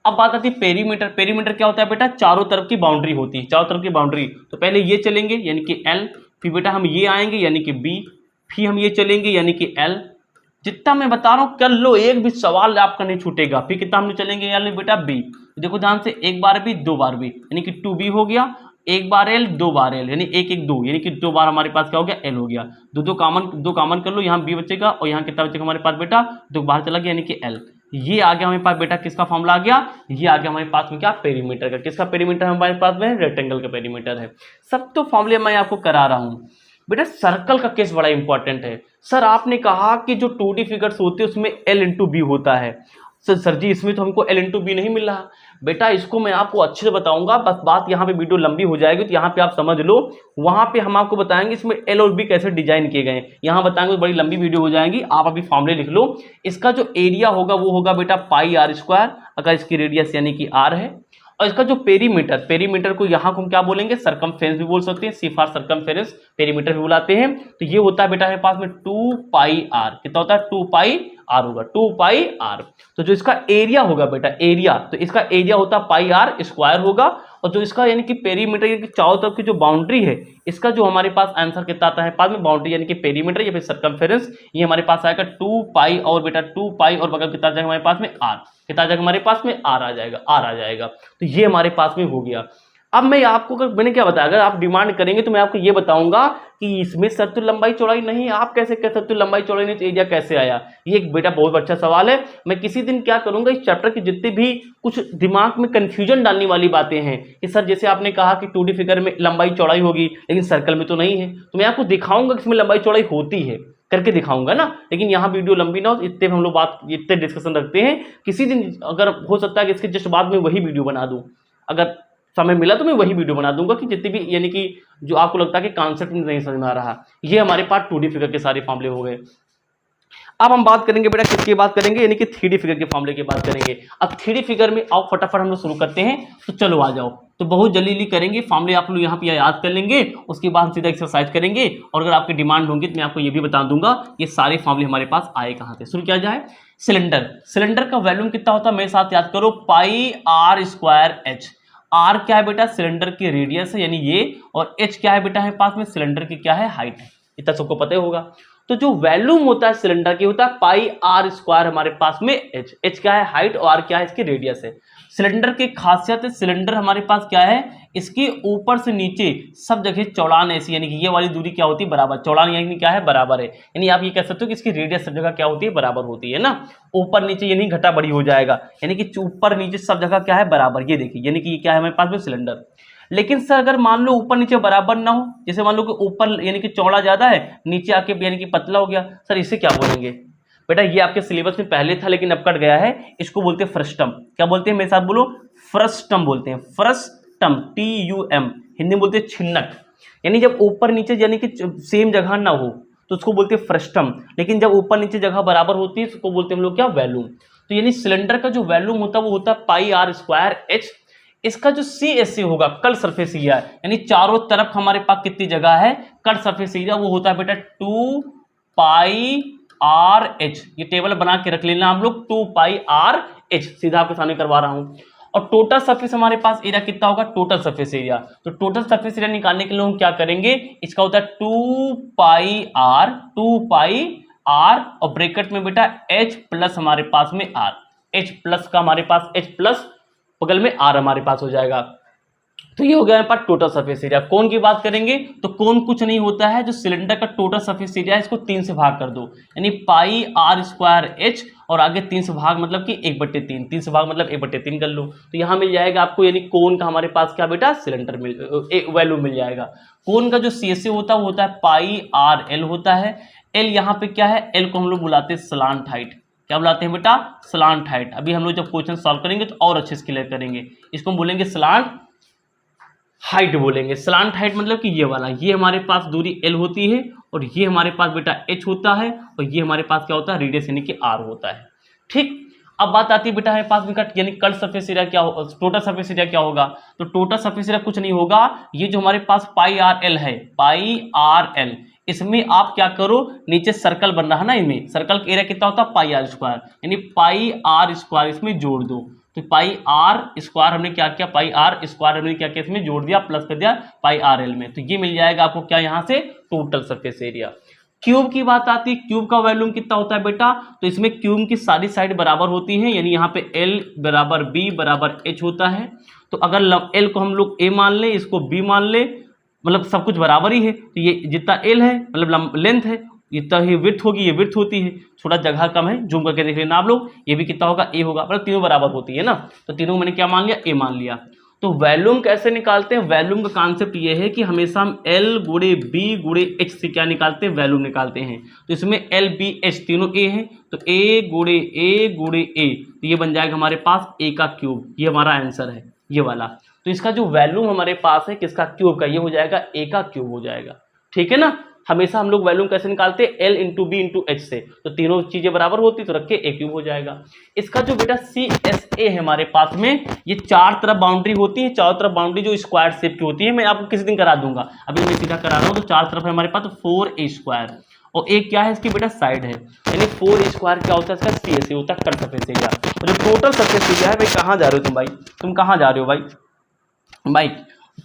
A: अब बात आती है पेरीमीटर। पेरीमीटर क्या होता है बेटा, चारों तरफ की बाउंड्री होती है, चारों तरफ की बाउंड्री। तो पहले ये चलेंगे यानी कि एल, फिर बेटा हम ये आएंगे यानी कि बी, फिर हम ये चलेंगे यानी कि एल। जितना मैं बता रहा हूं कर लो, एक भी सवाल आपका नहीं छूटेगा। फिर कितना हम चलेंगे यानी बेटा बी, देखो ध्यान से, एक बार बी दो बार बी, यानी कि 2b हो गया, एक बार एल दो बार एल, यानी एक एक दो, यानी कि दो बार हमारे पास क्या हो गया, एल हो गया। दो कॉमन कर लो, यहाँ बी बचेगा और यहाँ कितना बचेगा हमारे पास बेटा, दो बाहर चला गया यानी कि एल। ये आ गया हमारे पास बेटा किसका फॉर्मूला आ गया, ये आ गया हमारे पास में क्या, पेरीमीटर का। किसका पेरीमीटर हमारे पास में, रेक्टेंगल का पेरीमीटर है। सब तो फॉर्मूले मैं आपको करा रहा हूँ बेटा। सर्कल का केस बड़ा इंपॉर्टेंट है। सर आपने कहा कि जो 2D फिगर्स होते हैं उसमें एल इंटू बी होता है। सर जी इसमें तो हमको एल इंटू बी नहीं मिल रहा बेटा। इसको मैं आपको अच्छे से बताऊंगा, बस बात यहाँ पे वीडियो लंबी हो जाएगी, तो यहाँ पे आप समझ लो। वहां पे हम आपको बताएंगे इसमें एल और बी कैसे डिजाइन किए गए, यहाँ बताएंगे, बड़ी लंबी वीडियो हो जाएगी। आप अभी फॉर्मूले लिख लो। इसका जो एरिया होगा वो होगा बेटा पाई आर स्क्वायर, अगर इसकी रेडियस यानी कि आर है। और इसका जो पेरीमीटर को यहाँ को हम क्या बोलेंगे, सरकमफेरेंस भी बोल सकते हैं, सी फॉर सरकमफेरेंस, पेरीमीटर भी बुलाते हैं। तो ये होता है बेटा हमारे पास में 2 पाई आर। कितना होता है, 2 पाई आर होगा, 2 पाई आर। तो जो इसका एरिया होगा बेटा, एरिया, तो इसका एरिया होता है पाई आर स्क्वायर होगा। और जो इसका यानी कि पेरीमीटर यानी कि चारों तरफ की जो बाउंड्री है, इसका जो हमारे पास आंसर कितना आता है पास में, बाउंड्री यानी कि पेरीमीटर या फिर सरकमफेरेंस, ये हमारे पास आएगा 2 पाई और बेटा 2 पाई और बगल कितना आ जाएगा हमारे पास में, आर। कितना आ जाएगा हमारे पास में, आर आ जाएगा, आर आ जाएगा। तो ये हमारे पास में हो गया। अब मैं आपको, मैंने क्या बताया, अगर आप डिमांड करेंगे तो मैं आपको ये बताऊंगा कि इसमें सत्तु लंबाई चौड़ाई नहीं, आप कैसे कह सकते हो लंबाई चौड़ाई नहीं, तो एरिया कैसे आया। ये एक बेटा बहुत अच्छा सवाल है। मैं किसी दिन क्या करूंगा, इस चैप्टर की जितने भी कुछ दिमाग में कंफ्यूजन डालने वाली बातें हैं कि सर जैसे आपने कहा कि 2D फिगर में लंबाई चौड़ाई होगी लेकिन सर्कल में तो नहीं है, तो मैं आपको दिखाऊंगा कि इसमें लंबाई चौड़ाई होती है, करके दिखाऊंगा ना। लेकिन यहाँ वीडियो लंबी ना हो, इतने हम लोग बात, इतने डिस्कशन रखते हैं। किसी दिन अगर हो सकता है कि इसके जस्ट बाद में वही वीडियो बना दूं, अगर समय मिला तो मैं वही वीडियो बना दूंगा कि जितनी भी यानी कि जो आपको लगता है कि कॉन्सेप्ट नहीं समझ में आ रहा। ये हमारे पास 2D फिगर के सारे फॉर्मूले हो गए। अब हम बात करेंगे बेटा किसकी बात करेंगे, यानी कि 3D फिगर के फॉर्मूले की बात करेंगे। अब 3D फिगर में आओ फटाफट हम लोग शुरू करते हैं, तो चलो आ जाओ। तो बहुत जल्दी करेंगे, फॉर्मूले आप लोग यहाँ पे याद कर लेंगे, उसके बाद हम सीधा एक्सरसाइज करेंगे। और अगर आपकी डिमांड होंगी तो मैं आपको ये भी बता दूंगा ये सारे फॉर्मूले हमारे पास आए कहाँ से। शुरू किया जाए। सिलेंडर का वॉल्यूम कितना होता है, मेरे साथ याद करो, पाई आर स्क्वायर एच। आर क्या है बेटा, सिलेंडर की रेडियस है यानी ये, और एच क्या है बेटा है पास में, सिलेंडर की क्या है, हाइट है। इतना सबको पता ही होगा। तो जो वॉल्यूम होता है सिलेंडर की होता है पाई आर स्क्वायर हमारे पास में एच। एच क्या है, हाइट, और आर क्या है, इसकी रेडियस है। सिलेंडर की खासियत है, सिलेंडर हमारे पास क्या है, इसके ऊपर से नीचे सब जगह चौड़ान ऐसी, यानी कि ये वाली दूरी क्या होती है, बराबर। चौड़ान यानी क्या है, बराबर है। यानी आप ये कह सकते हो कि इसकी रेडियस सब जगह क्या होती है, बराबर होती है ना। ऊपर नीचे यानी घटा बड़ी हो जाएगा, यानी कि ऊपर नीचे सब जगह क्या है, बराबर। ये देखिए, यानी कि ये क्या है हमारे पास में, सिलेंडर। लेकिन सर अगर मान लो ऊपर नीचे बराबर ना हो, जैसे मान लो कि ऊपर यानी कि चौड़ा ज्यादा है, नीचे आके यानी कि पतला हो गया, सर इसे क्या बोलेंगे बेटा, ये आपके सिलेबस में पहले था लेकिन अब कट गया है, इसको बोलते हैं फ्रस्टम। क्या बोलते हैं, मेरे साथ बोलो, फ्रस्टम बोलते हैं। फ्रस्टम, TUM, हिंदी में बोलते हैं छिन्नक। यानी जब ऊपर नीचे यानी कि सेम जगह ना हो तो उसको बोलते हैं फ्रस्टम, लेकिन जब ऊपर नीचे जगह बराबर होती है उसको बोलते हैं हम लोग क्या, वॉल्यूम। तो यानी सिलेंडर का जो वॉल्यूम होता है वो होता है पाई आर स्क्वायर एच। इसका जो CSA होगा, कट सरफेस एरिया, यानी चारों तरफ हमारे पास कितनी जगह है, कट सरफेस एरिया, वो होता है बेटा 2 पाई आर एच। ये टेबल बना के रख लेना हम लोग, 2 पाई आर एच, सीधा आपके सामने करवा रहा हूं। और टोटल सरफेस हमारे पास एरिया कितना होगा, टोटल सरफेस एरिया। तो टोटल सरफेस एरिया निकालने के लिए हम क्या करेंगे, इसका होता है 2 पाई आर, और ब्रैकेट में बेटा H प्लस हमारे पास में R, H प्लस का हमारे पास H प्लस बगल में R हमारे पास हो जाएगा। तो ये हो गया हमारे पास टोटल सरफेस एरिया। कोन की बात करेंगे तो कोन कुछ नहीं होता है, जो सिलेंडर का टोटल सरफेस एरिया है इसको 3 से भाग कर दो, यानी पाई आर स्क्वायर एच, और आगे 3 से भाग मतलब कि 1/3, 3 से भाग मतलब 1/3 कर लो, तो यहाँ मिल जाएगा आपको, यानी कोन का हमारे पास क्या बेटा, सिलेंडर वैल्यू मिल जाएगा। कोन का जो CSA होता है वो होता है पाई आर एल होता है। एल यहाँ पे क्या है, एल को हम लोग बुलाते हैं स्लांट हाइट। क्या बुलाते हैं बेटा, स्लांट हाइट। अभी हम लोग जब क्वेश्चन सॉल्व करेंगे तो और अच्छे से क्लियर करेंगे, इसको हम बोलेंगे स्लांट हाइट बोलेंगे। स्लांट हाइट मतलब कि ये वाला, ये हमारे पास दूरी L होती है, और ये हमारे पास बेटा H होता है, और ये हमारे पास क्या होता है, रेडियस यानी कि R होता है। ठीक, अब बात आती है बेटा हमारे पास में कट यानी कट सरफेस एरिया क्या हो, टोटल सरफेस एरिया क्या होगा। तो टोटल सरफेस एरिया कुछ नहीं होगा, ये जो हमारे पास पाई आर एल है, पाई आर एल, इसमें आप क्या करो, नीचे सर्कल बन रहा है ना, इनमें सर्कल का एरिया कितना होता है, पाई आर स्क्वायर, यानी पाई आर स्क्वायर इसमें जोड़ दो। तो पाई आर स्क्वायर हमने क्या किया, पाई आर स्क्वायर हमने क्या किया, इसमें जोड़ दिया, प्लस कर दिया पाई आर एल में, तो ये मिल जाएगा आपको क्या, यहाँ से टोटल सरफेस एरिया। क्यूब की बात आती है, क्यूब का वॉल्यूम कितना होता है बेटा, तो इसमें क्यूब की सारी साइड बराबर होती है, यानी यहाँ पे L बराबर B बराबर H होता है। तो अगर L को हम लोग A मान ले, इसको B मान ले, मतलब सब कुछ बराबर ही है, तो ये जितना L है मतलब लेंथ है, इतना ही विड्थ होगी, ये विड्थ होती है, थोड़ा जगह कम है, जूम करके देख लेना आप लोग, ये भी कितना होगा, A होगा, मतलब तीनों बराबर होती है ना, तो तीनों मैंने क्या मान लिया, A मान लिया। तो वॉल्यूम कैसे निकालते हैं, वॉल्यूम का कॉन्सेप्ट ये है कि हमेशा हम L गुणे B गुणे H से क्या निकालते हैं, वॉल्यूम निकालते हैं। तो इसमें L B H तीनों A है, तो A गुणे A, तो ये बन जाएगा हमारे पास A का क्यूब, ये हमारा आंसर है ये वाला। तो इसका जो वॉल्यूम हमारे पास है किसका, क्यूब का, ये हो जाएगा A का क्यूब हो जाएगा। ठीक है ना, हमेशा हम लोग वॉल्यूम कैसे निकालते हैं, L into b into h से, तो तीनों चीजें बराबर होती तो रख के A क्यूब हो जाएगा। इसका जो बेटा CSA है हमारे पास में, ये चार तरफ बाउंड्री होती है, चारों तरफ बाउंड्री जो स्क्वायर शेप की होती है, मैं आपको किसी दिन करा दूंगा, अभी मैं सीधा करा रहा हूँ। तो चार तरफ है हमारे पास 4A स्क्वायर, और एक क्या है इसकी बेटा साइड है, यानी 4A स्क्वायर क्या होता है, इसका CSA होता है, कट सरफेस एरिया। और जो टोटल सरफेस एरिया है, भाई कहाँ जा रहे हो तुम, भाई तुम कहाँ जा रहे हो भाई,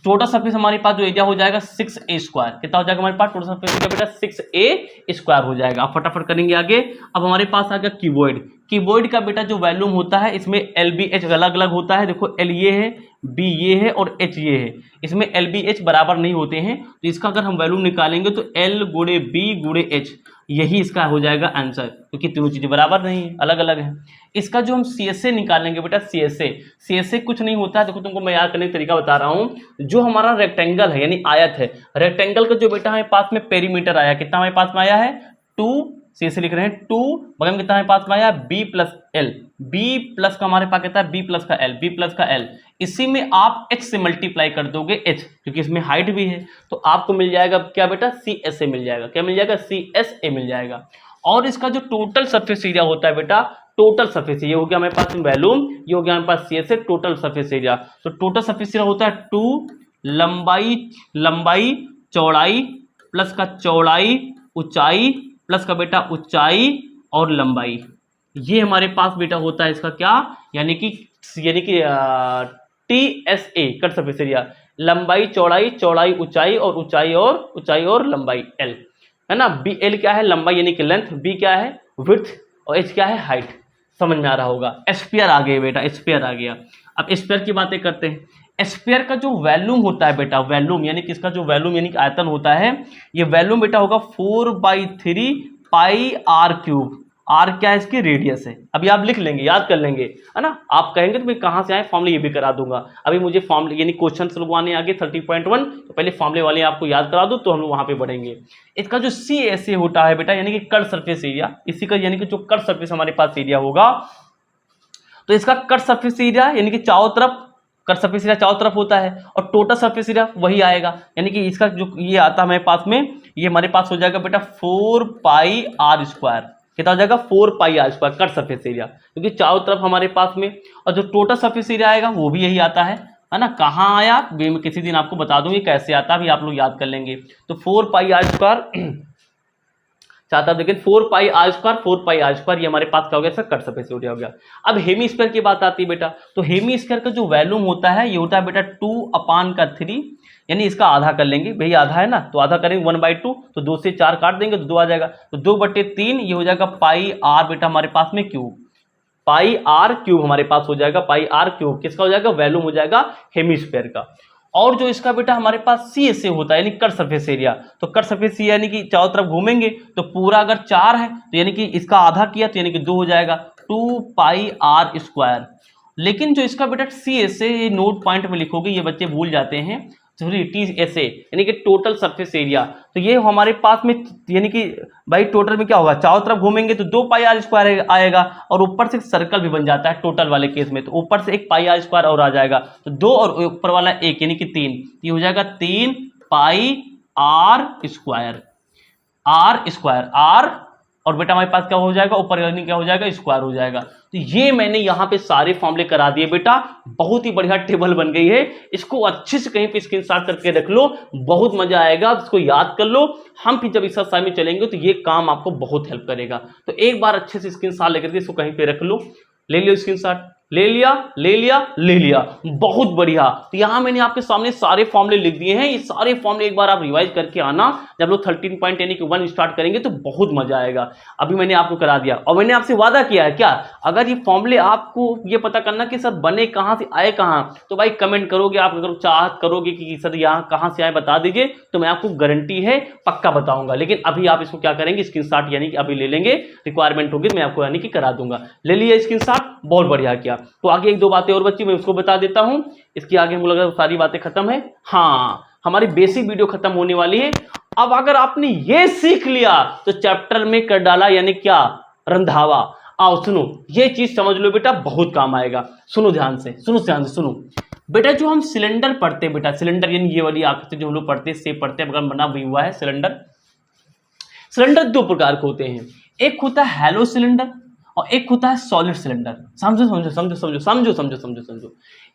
A: टोटल सरफेस हमारे पास जो एरिया हो जाएगा 6A स्क्वायर, कितना हो जाएगा हमारे पास टोटल सरफेस एरिया बेटा, 6A स्क्वायर हो जाएगा। आप फटाफट करेंगे आगे। अब हमारे पास आ गया क्यूबॉइड। क्यूबॉइड का बेटा जो वॉल्यूम होता है, इसमें LBH अलग अलग होता है, देखो L ये है, B ये है और H ये है, इसमें LBH बराबर नहीं होते हैं, तो इसका अगर हम वॉल्यूम निकालेंगे तो L गुणे B गुणे H, यही इसका हो जाएगा आंसर, क्योंकि तीनों चीजें बराबर नहीं है, अलग अलग है। इसका जो हम CSA निकालेंगे बेटा, CSA कुछ नहीं होता है, देखो तुमको मैं याद करने का तरीका बता रहा हूँ। जो हमारा रेक्टेंगल है यानी आयत है, रेक्टेंगल का जो बेटा हमारे पास में पेरीमीटर आया, कितना हमारे पास में आया है 2, CSA लिख रहे हैं 2, बगल में कितना हमारे पास में आया B plus L, B plus का हमारे पास कितना है B प्लस का L, B प्लस का L, इसी में आप H से मल्टीप्लाई कर दोगे H, क्योंकि इसमें हाइट भी है, तो आपको मिल जाएगा क्या बेटा CSA मिल जाएगा, क्या मिल जाएगा CSA मिल जाएगा। और इसका जो टोटल सरफेस एरिया होता है बेटा, टोटल सरफेस एरिया हो गया हमारे पास वॉल्यूम, ये हो गया हमारे पास सी से टोटल सरफेस एरिया। तो टोटल सरफेस एरिया होता है 2 लंबाई चौड़ाई प्लस का चौड़ाई ऊंचाई प्लस का बेटा ऊंचाई और लंबाई, ये हमारे पास बेटा होता है इसका क्या, यानी कि TSA कट सरफेस एरिया, लंबाई चौड़ाई ऊंचाई और लंबाई L है ना। BL क्या है, लंबाई यानी कि लेंथ, B क्या है विड्थ और H क्या है हाइट। समझ में आ रहा होगा। स्फीयर आ गया बेटा, स्फीयर आ गया। अब स्फीयर की बातें करते हैं। स्फीयर का जो वॉल्यूम होता है बेटा, वॉल्यूम यानी कि इसका जो वॉल्यूम यानी कि आयतन होता है, ये वॉल्यूम बेटा होगा 4/3 पाई r क्यूब। आर क्या है, इसकी रेडियस है। अभी आप लिख लेंगे, याद कर लेंगे, है ना। आप कहेंगे तो मैं कहाँ से आए फॉर्मूले, ये भी करा दूंगा। अभी मुझे फॉर्मूले यानी क्वेश्चन लगवाने आगे 30.1, तो पहले फॉर्मूले वाले आपको याद करा दो तो हम लोग वहां पे बढ़ेंगे। इसका जो CSA होता है बेटा, यानी कि कट सरफेस एरिया, इसी का यानी कि जो कट सरफेस हमारे पास एरिया होगा, तो इसका कट सरफेस एरिया यानी कि चारों तरफ, कट सरफेस एरिया चारों तरफ होता है और टोटल सरफेस एरिया वही आएगा, यानी कि इसका जो ये आता है हमारे पास में, ये हमारे पास हो जाएगा बेटा 4πr²। कितना हो जाएगा 4πr² कट सरफेस एरिया, क्योंकि चारों तरफ हमारे पास में। और जो टोटल सरफेस एरिया आएगा वो भी यही आता है ना। कहाँ आया मैं किसी दिन आपको बता दूंगी कैसे आता है, अभी आप लोग याद कर लेंगे। तो 4πr² चाहता देखिए 4πr² ये हमारे पास क्या हो गया, इसका कट सरफेस एरिया हो गया। अब हेमीस्फीयर की बात आती है बेटा, तो हेमीस्फीयर का जो वॉल्यूम होता है, ये होता है बेटा 2/3, यानी इसका आधा कर लेंगे, भाई आधा है ना, तो आधा करेंगे 1/2, तो 2 से 4 काट देंगे तो 2 आ जाएगा, तो 2/3 ये हो जाएगा πr बेटा हमारे पास में क्यूब, πr³ हमारे पास हो जाएगा, πr³ किसका हो जाएगा, वॉल्यूम हो जाएगा हेमीस्फीयर का। और जो इसका बेटा हमारे पास CSA होता है यानी कट सरफेस एरिया, तो कट सरफेस एरिया यानी कि चारों तरफ घूमेंगे तो पूरा अगर 4 है तो यानी कि इसका आधा किया तो यानी कि 2 हो जाएगा, 2πr²। लेकिन जो इसका बेटा CSA नोट पॉइंट में लिखोगे, ये बच्चे भूल जाते हैं, सॉरी TSA यानी कि टोटल सरफेस एरिया, तो ये हमारे पास में यानी कि भाई टोटल में क्या होगा, चारों तरफ घूमेंगे तो 2πr² आएगा और ऊपर से सर्कल भी बन जाता है टोटल वाले केस में, तो ऊपर से एक πr² और आ जाएगा, तो 2 और ऊपर वाला 1 यानी कि 3, ये हो जाएगा 3πr²। r और बेटा हमारे पास क्या हो जाएगा, ऊपर यानी क्या हो जाएगा, स्क्वायर हो जाएगा। तो ये मैंने यहाँ पे सारे फॉर्मूले करा दिए बेटा, बहुत ही बढ़िया टेबल बन गई है। इसको अच्छे से कहीं पे स्क्रीनशॉट करके रख लो, बहुत मजा आएगा, इसको याद कर लो। हम फिर जब इस असाइनमेंट में चलेंगे तो ये काम आपको बहुत हेल्प करेगा। तो एक बार अच्छे से स्क्रीनशॉट लेकर के इसको कहीं पे रख लो, ले लियो स्क्रीनशॉट, ले लिया, बहुत बढ़िया। तो यहाँ मैंने आपके सामने सारे फॉर्मूले लिख दिए हैं, ये सारे फॉर्मूले एक बार आप रिवाइज करके आना, जब लोग 13 पॉइंट यानी कि 1 स्टार्ट करेंगे तो बहुत मजा आएगा। अभी मैंने आपको करा दिया और मैंने आपसे वादा किया है क्या, अगर ये फॉर्मूले आपको ये पता करना कि सर बने कहाँ से, आए कहाँ, तो भाई कमेंट करोगे आप, अगर चाहत करोगे कि सर यहाँ कहाँ से आए बता दीजिए, तो मैं आपको गारंटी है पक्का बताऊंगा। लेकिन अभी आप इसको क्या करेंगे, स्क्रीनशॉट यानी कि अभी ले लेंगे, रिक्वायरमेंट होगी मैं आपको यानी कि करा दूंगा। ले लिया स्क्रीनशॉट, बहुत बढ़िया किया। तो आगे 1-2 बातें और बच्ची मैं उसको बता देता हूं, इसकी आगे मुझे लगा सारी बातें खत्म है। हाँ, हमारी बेसिक वीडियो खत्म होने वाली है। अब अगर आपने ये सीख लिया तो चैप्टर में कर डाला यानी क्या, रंधावा। आओ सुनो, ये चीज समझ लो बेटा, बहुत काम आएगा। सुनो ध्यान से, सुनो बेटा, जो हम सिलेंडर पढ़ते हैं बेटा, सिलेंडर यानी ये वाली आकृति जो हम लोग पढ़ते हैं, से पढ़ते हैं, बना भी हुआ है सिलेंडर। सिलेंडर 2 प्रकार के होते हैं, एक होता है हैलो सिलेंडर और एक होता है सॉलिड सिलेंडर। समझो।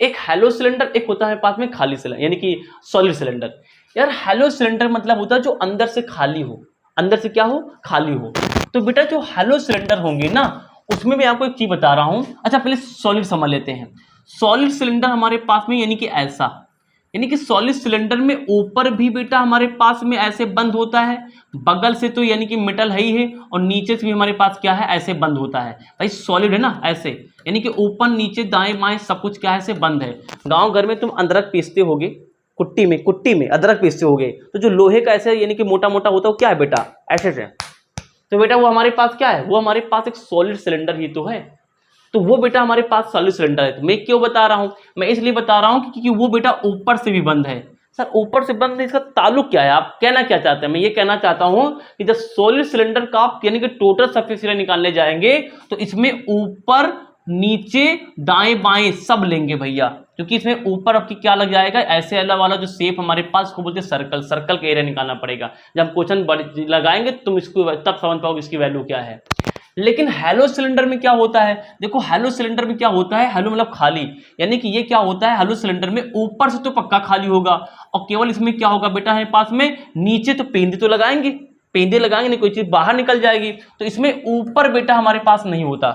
A: एक हैलो सिलेंडर, एक होता है पास में खाली सिलेंडर यानी कि सॉलिड सिलेंडर। यार हैलो सिलेंडर मतलब होता है जो अंदर से खाली हो, अंदर से क्या हो, खाली हो। तो बेटा जो हैलो सिलेंडर होंगे ना, उसमें मैं आपको एक चीज बता रहा हूं। अच्छा पहले सॉलिड समझ लेते हैं। सॉलिड सिलेंडर हमारे पास में यानी कि ऐसा, यानी कि सॉलिड सिलेंडर में ऊपर भी बेटा हमारे पास में ऐसे बंद होता है, बगल से तो यानी कि मेटल है ही है, और नीचे से भी हमारे पास क्या है, ऐसे बंद होता है। भाई सॉलिड है ना, ऐसे यानी कि ऊपर नीचे दाएं बाएं सब कुछ क्या है, ऐसे बंद है। गांव घर में तुम अदरक पीसते होगे, कुट्टी में अदरक पीसते होगे, तो जो लोहे का ऐसे यानी कि मोटा मोटा होता है वो क्या है बेटा, ऐसे है। तो बेटा वो हमारे पास क्या है, वो हमारे पास एक सॉलिड सिलेंडर ही तो है। तो वो बेटा हमारे पास सॉलिड सिलेंडर है। तो मैं क्यों बता रहा हूं, मैं इसलिए बता रहा हूं क्योंकि वो बेटा ऊपर से भी बंद है। सर ऊपर से बंद है, इसका ताल्लुक क्या है, आप कहना क्या चाहते हैं? मैं ये कहना चाहता हूं कि जब सॉलिड सिलेंडर का आप यानी कि टोटल सरफेस एरिया निकालने जाएंगे तो इसमें ऊपर नीचे दाएं बाएं सब लेंगे भैया, क्योंकि इसमें ऊपर आपकी क्या लग जाएगा, ऐसे वाला जो शेप हमारे पास को बोलते हैं सर्कल, सर्कल का एरिया निकालना पड़ेगा। जब क्वेश्चन लगाएंगे तुम इसको तब समझ पाओगे इसकी वैल्यू क्या है। लेकिन हैलो सिलेंडर में क्या होता है, देखो हैलो सिलेंडर में क्या होता है, हैलो मतलब खाली, यानी कि ये क्या होता है, हैलो सिलेंडर में ऊपर से तो पक्का खाली होगा और केवल इसमें क्या होगा बेटा हमारे पास में नीचे तो पेंदे तो लगाएंगे, पेंदे लगाएंगे नहीं कोई चीज बाहर निकल जाएगी, तो इसमें ऊपर बेटा हमारे पास नहीं होता,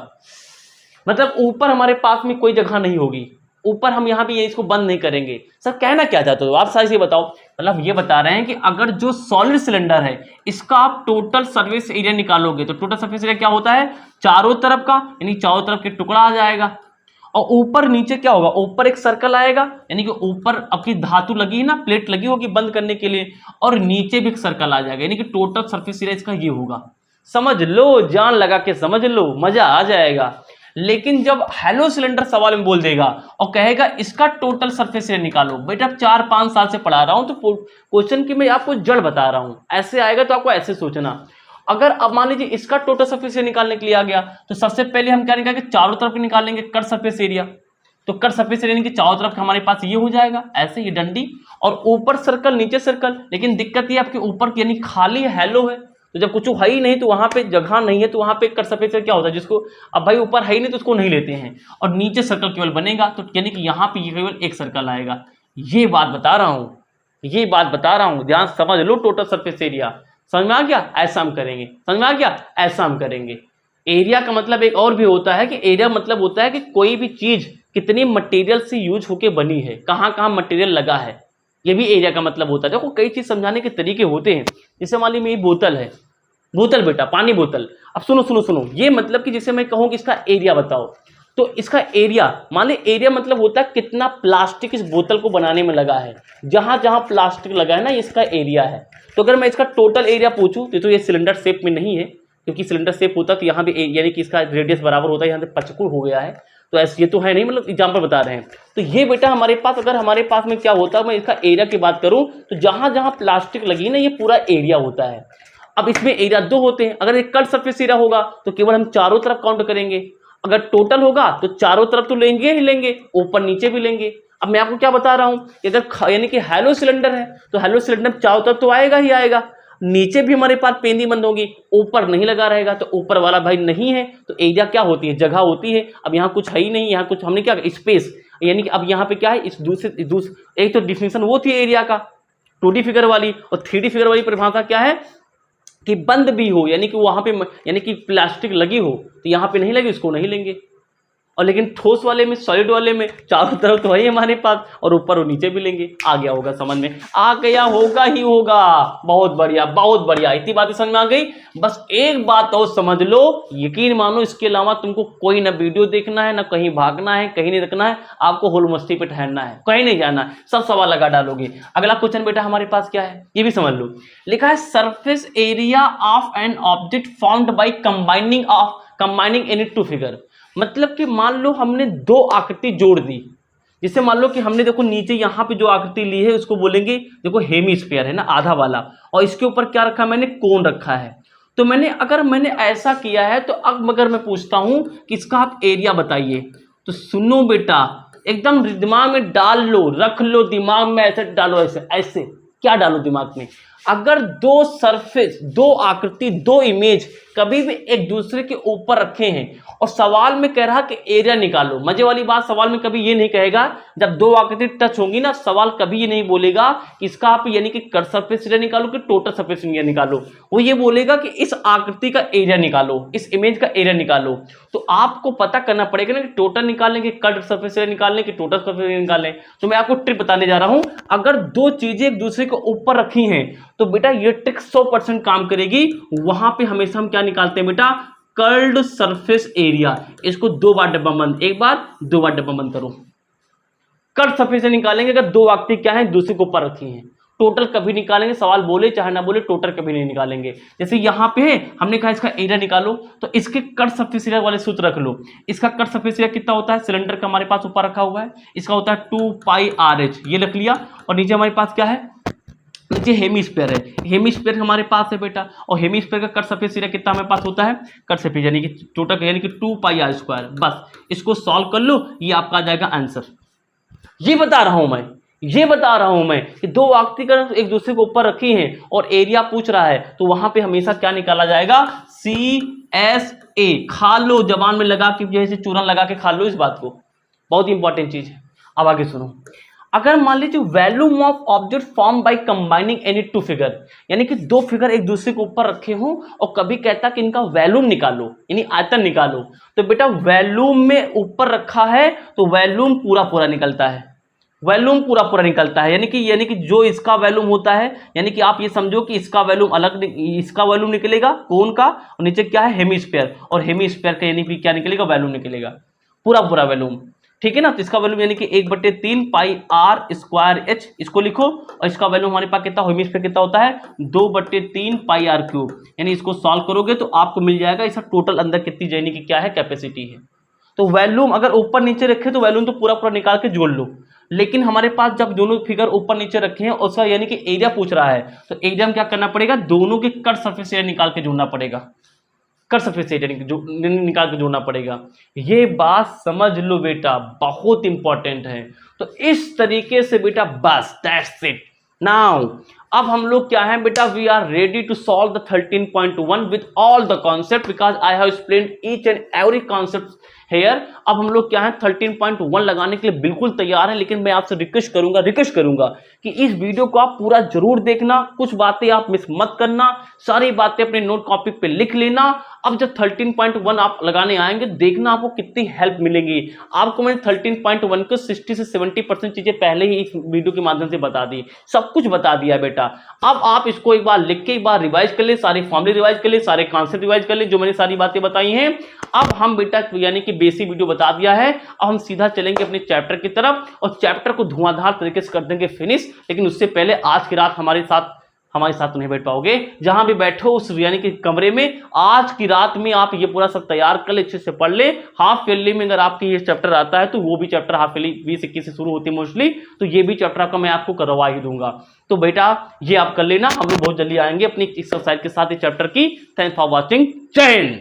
A: मतलब ऊपर हमारे पास में कोई जगह नहीं होगी, ऊपर हम यहाँ पे ये इसको बंद नहीं करेंगे। सर कहना क्या चाहते हो आप, सारी से बताओ। मतलब ये बता रहे हैं कि अगर जो सॉलिड सिलेंडर है इसका आप टोटल सरफेस एरिया निकालोगे तो टोटल सरफेस एरिया क्या होता है, चारों तरफ का, यानी चारों तरफ के टुकड़ा आ जाएगा, और ऊपर नीचे क्या होगा, ऊपर एक सर्कल आएगा, यानी कि ऊपर आपकी धातु लगी है ना, प्लेट लगी होगी बंद करने के लिए, और नीचे भी एक सर्कल आ जाएगा, यानी कि टोटल सरफेस एरिया इसका ये होगा। समझ लो, जान लगा के समझ लो, मजा आ जाएगा। लेकिन जब हैलो सिलेंडर सवाल में बोल देगा और कहेगा इसका टोटल सरफेस एरिया निकालो, बेटा 4-5 साल से पढ़ा रहा हूं तो क्वेश्चन की मैं आपको जड़ बता रहा हूं, ऐसे आएगा तो आपको ऐसे सोचना। अगर अब मान लीजिए इसका टोटल सरफेस एरिया निकालने के लिए आ गया तो सबसे पहले हम क्या निकालेंगे, चारों तरफ निकालेंगे कट सरफेस एरिया, तो कट सरफेस एरिया की चारों तरफ हमारे पास ये हो जाएगा ऐसे ही डंडी, और ऊपर सर्कल नीचे सर्कल। लेकिन दिक्कत ये आपके ऊपर यानी खाली हैलो है, तो जब कुछ है ही नहीं तो वहां पे जगह नहीं है, तो वहां पे कट सरफेस एरिया क्या होता है, जिसको अब भाई ऊपर है ही नहीं तो उसको नहीं लेते हैं, और नीचे सर्कल केवल बनेगा, तो यानी कि यहाँ पे केवल एक सर्कल आएगा। ये बात बता रहा हूँ, ये बात बता रहा हूँ, ध्यान समझ लो। टोटल सरफेस एरिया समझ में आ गया, ऐसा हम करेंगे, समझ में आ गया, ऐसा हम करेंगे। एरिया का मतलब एक और भी होता है कि एरिया मतलब होता है कि कोई भी चीज कितनी मटेरियल से यूज होके बनी है, कहाँ कहाँ मटेरियल लगा है, ये भी एरिया का मतलब होता है। देखो कई चीज समझाने के तरीके होते हैं, जैसे मान ली मेरी बोतल है, बोतल बेटा पानी बोतल, अब सुनो सुनो सुनो, ये मतलब कि जैसे मैं कहूँ कि इसका एरिया बताओ, तो इसका एरिया मान ली, एरिया मतलब होता है कितना प्लास्टिक इस बोतल को बनाने में लगा है, जहां जहां प्लास्टिक लगा है ना इसका एरिया है। तो अगर मैं इसका टोटल एरिया पूछूं तो ये सिलेंडर शेप में नहीं है, क्योंकि सिलेंडर शेप होता तो यहाँ पे यानी कि इसका रेडियस बराबर होता है, यहाँ पे 55 हो गया है, तो ऐसे ये तो है नहीं, मतलब एग्जाम्पल बता रहे हैं। तो ये बेटा हमारे पास, अगर हमारे पास में क्या होता है, मैं इसका एरिया की बात करूं तो जहां जहां प्लास्टिक लगी ना ये पूरा एरिया होता है। अब इसमें एरिया 2 होते हैं, अगर एक कट सरफेस एरिया होगा तो केवल हम चारों तरफ काउंट करेंगे, अगर टोटल होगा तो चारों तरफ तो लेंगे ही लेंगे, ऊपर नीचे भी लेंगे। अब मैं आपको क्या बता रहा हूं, अगर यानी कि हैलो सिलेंडर है तो हैलो सिलेंडर चारों तरफ तो आएगा ही आएगा, नीचे भी हमारे पास पेंदी बंद होगी, ऊपर नहीं लगा रहेगा, तो ऊपर वाला भाई नहीं है, तो एरिया क्या होती है, जगह होती है। अब यहाँ कुछ है ही नहीं, यहाँ कुछ हमने क्या स्पेस, यानी कि अब यहाँ पे क्या है, इस दूसरे एक तो डिफिनेशन वो थी एरिया का 2D फिगर वाली, और 3D फिगर वाली परिभाषा क्या है कि बंद भी हो, यानी कि वहां पे यानी कि प्लास्टिक लगी हो, तो यहाँ पे नहीं लगी इसको नहीं लेंगे। और लेकिन ठोस वाले में, सॉलिड वाले में चारों तरफ तो वही हमारे पास, और ऊपर और नीचे भी लेंगे। आ गया होगा समझ में, आ गया होगा ही होगा, बहुत बढ़िया बहुत बढ़िया, इतनी बातें समझ में आ गई। बस एक बात और समझ लो, यकीन मानो, इसके अलावा तुमको कोई ना वीडियो देखना है, ना कहीं भागना है, कहीं नहीं रखना है, आपको होल मस्ती पे ठहरना है, कहीं नहीं जाना है, सब सवाल लगा डालोगे। अगला क्वेश्चन बेटा हमारे पास क्या है ये भी समझ लो, लिखा है surface area of an object found by combining any two figure. मतलब कि मान लो हमने 2 आकृति जोड़ दी, जिससे मान लो कि हमने देखो नीचे यहाँ पे जो आकृति ली है उसको बोलेंगे, देखो हेमीस्फीयर है ना आधा वाला, और इसके ऊपर क्या रखा मैंने, कोन रखा है। तो अगर मैंने ऐसा किया है, तो अब अगर मैं पूछता हूं कि इसका आप एरिया बताइए, तो सुनो बेटा एकदम दिमाग में डाल लो, रख लो दिमाग में, ऐसे डालो, ऐसे ऐसे क्या डालो दिमाग में, अगर 2 सरफेस, 2 आकृति, 2 इमेज कभी भी एक दूसरे के ऊपर रखे हैं और सवाल में कह रहा कि एरिया निकालो, मजे वाली बात, सवाल में कभी ये नहीं कहेगा, जब 2 आकृति टच होंगी ना, सवाल कभी ये नहीं बोलेगा कि इसका आप यानी कि कट सरफेस एरिया निकालो कि टोटल सरफेस एरिया निकालो, वो ये बोलेगा कि इस आकृति का एरिया निकालो, इस इमेज का एरिया निकालो। तो आपको पता करना पड़ेगा ना कि टोटल निकालें कि कट सरफेस एरिया निकालें कि टोटल सरफेस एरिया निकालें। तो मैं आपको ट्रिक बताने जा रहा हूं, अगर 2 चीजें एक दूसरे के ऊपर रखी हैं तो बेटा ये ट्रिक 100% काम करेगी। वहां पे हमेशा हम क्या निकालते हैं बेटा, कर्ल्ड सरफेस एरिया। इसको 2 बार डब्बा बंद, एक बार 2 बार डब्बा बंद करो। कर्ल्ड सरफेस एरिया निकालेंगे अगर 2 आकृति क्या है दूसरे के ऊपर रखी हैं, टोटल कभी निकालेंगे, सवाल बोले चाहे ना बोले टोटल कभी नहीं निकालेंगे। जैसे यहाँ पे है, हमने कहा इसका एरिया निकालो, तो इसके कट सरफेस एरिया वाले सूत्र रख लो। इसका कट सरफेस एरिया कितना होता है, सिलेंडर का हमारे पास ऊपर रखा हुआ है, इसका होता है 2πRH, ये रख लिया। और नीचे हमारे पास क्या है, नीचे हेमीस्फीयर है, हेमीस्फीयर हमारे पास है बेटा, और हेमीस्फीयर का कट सरफेस एरिया कितना हमारे पास होता है, कट सरफेस यानी कि टोटल यानी कि 2πr²। बस इसको सॉल्व कर लो, ये आपका आ जाएगा आंसर। ये बता रहा हूं मैं कि दो आकृतिकरण एक दूसरे को ऊपर रखी हैं और एरिया पूछ रहा है, तो वहां पे हमेशा क्या निकाला जाएगा, CSA। खा लो, जबान में लगा के जैसे चूरन लगा के खा लो इस बात को, बहुत इंपॉर्टेंट चीज है। अब आगे सुनो, अगर मान लीजिए volume of object form by combining any two figure, यानी कि दो फिगर एक दूसरे के ऊपर रखे हों और कभी कहता कि इनका वैल्यूम निकालो यानी आयतन निकालो, तो बेटा वैल्यूम में ऊपर रखा है तो वैल्यूम पूरा पूरा निकलता है, वैल्यूम पूरा पूरा निकलता है, यानी कि जो इसका वैल्यूम होता है, यानी कि आप ये समझो कि इसका वैल्यूम अलग, इसका वैल्यूम निकलेगा कोन का, और नीचे क्या है हेमीस्फीयर, और हेमीस्फीयर का यानी कि क्या निकलेगा, वैल्यूम निकलेगा, पूरा पूरा वैल्यूम, ठीक है ना। तो इसका वैल्यूम यानी कि 1/3 पाई आर स्क्वायर एच, इसको लिखो, और इसका वैल्यूम हमारे पास कितना हेमीस्फीयर कितना होता है 2/3 पाई आर क्यूब, यानी इसको सॉल्व करोगे तो आपको मिल जाएगा इसका टोटल अंदर कितनी यानी कि क्या है कैपेसिटी है। तो वैल्यूम अगर ऊपर नीचे रखे तो वैल्यूम तो पूरा पूरा निकाल के जोड़ लो, लेकिन हमारे पास जब दोनों फिगर ऊपर नीचे रखे हैं उसका यानी कि एरिया पूछ रहा है, तो एरिया में क्या करना पड़ेगा, दोनों के कट सरफेस एरिया निकाल के जोड़ना पड़ेगा, कट सरफेस एरिया निकाल के जोड़ना पड़ेगा। ये बात समझ लो बेटा, बहुत इंपॉर्टेंट है। तो इस तरीके से बेटा बस दैट्स इट। नाउ अब हम लोग क्या है बेटा, we are ready to solve the 13.1 with all the concept because I have explained each and every concept here. अब हम लोग क्या है 13.1 लगाने के लिए बिल्कुल तैयार है, लेकिन मैं आपसे रिक्वेस्ट करूंगा कि इस वीडियो को आप पूरा जरूर देखना, कुछ बातें आप मिस मत करना, सारी बातें अपने नोट कॉपी पे लिख लेना। अब जब 13.1 आप लगाने आएंगे देखना आपको कितनी हेल्प मिलेगी। आपको मैंने 13.1 को 60 से 70% चीजें पहले ही इस वीडियो के माध्यम से बता दी, सब कुछ बता दिया बेटा। अब आप इसको एक बार लिख के एक बार रिवाइज कर ले, सारे फॉर्मूले रिवाइज कर ले, सारे कॉन्सेप्ट रिवाइज कर ले जो मैंने सारी बातें बताई हैं। अब हम बेटा यानी कि बेसिक वीडियो बता दिया है, अब हम सीधा चलेंगे अपने चैप्टर की तरफ और चैप्टर को धुआंधार तरीके से कर देंगे फिनिश। लेकिन उससे पहले आज की रात हमारे साथ तो नहीं बैठ पाओगे, जहां भी बैठो उस यानी कि कमरे में आज की रात में आप ये पूरा सब तैयार कर ले, अच्छे से पढ़ ले। हाफ ईयरली में अगर आपकी ये चैप्टर आता है तो वो भी चैप्टर हाफ ईयरली 2021 से शुरू होती है मोस्टली, तो ये भी चैप्टर आपका मैं आपको करवा ही दूंगा। तो बेटा ये आप कर लेना, हम लोग बहुत जल्दी आएंगे अपनी एक्सरसाइज के साथ इस चैप्टर की। थैंक्स फॉर वॉचिंग, जय हिंद।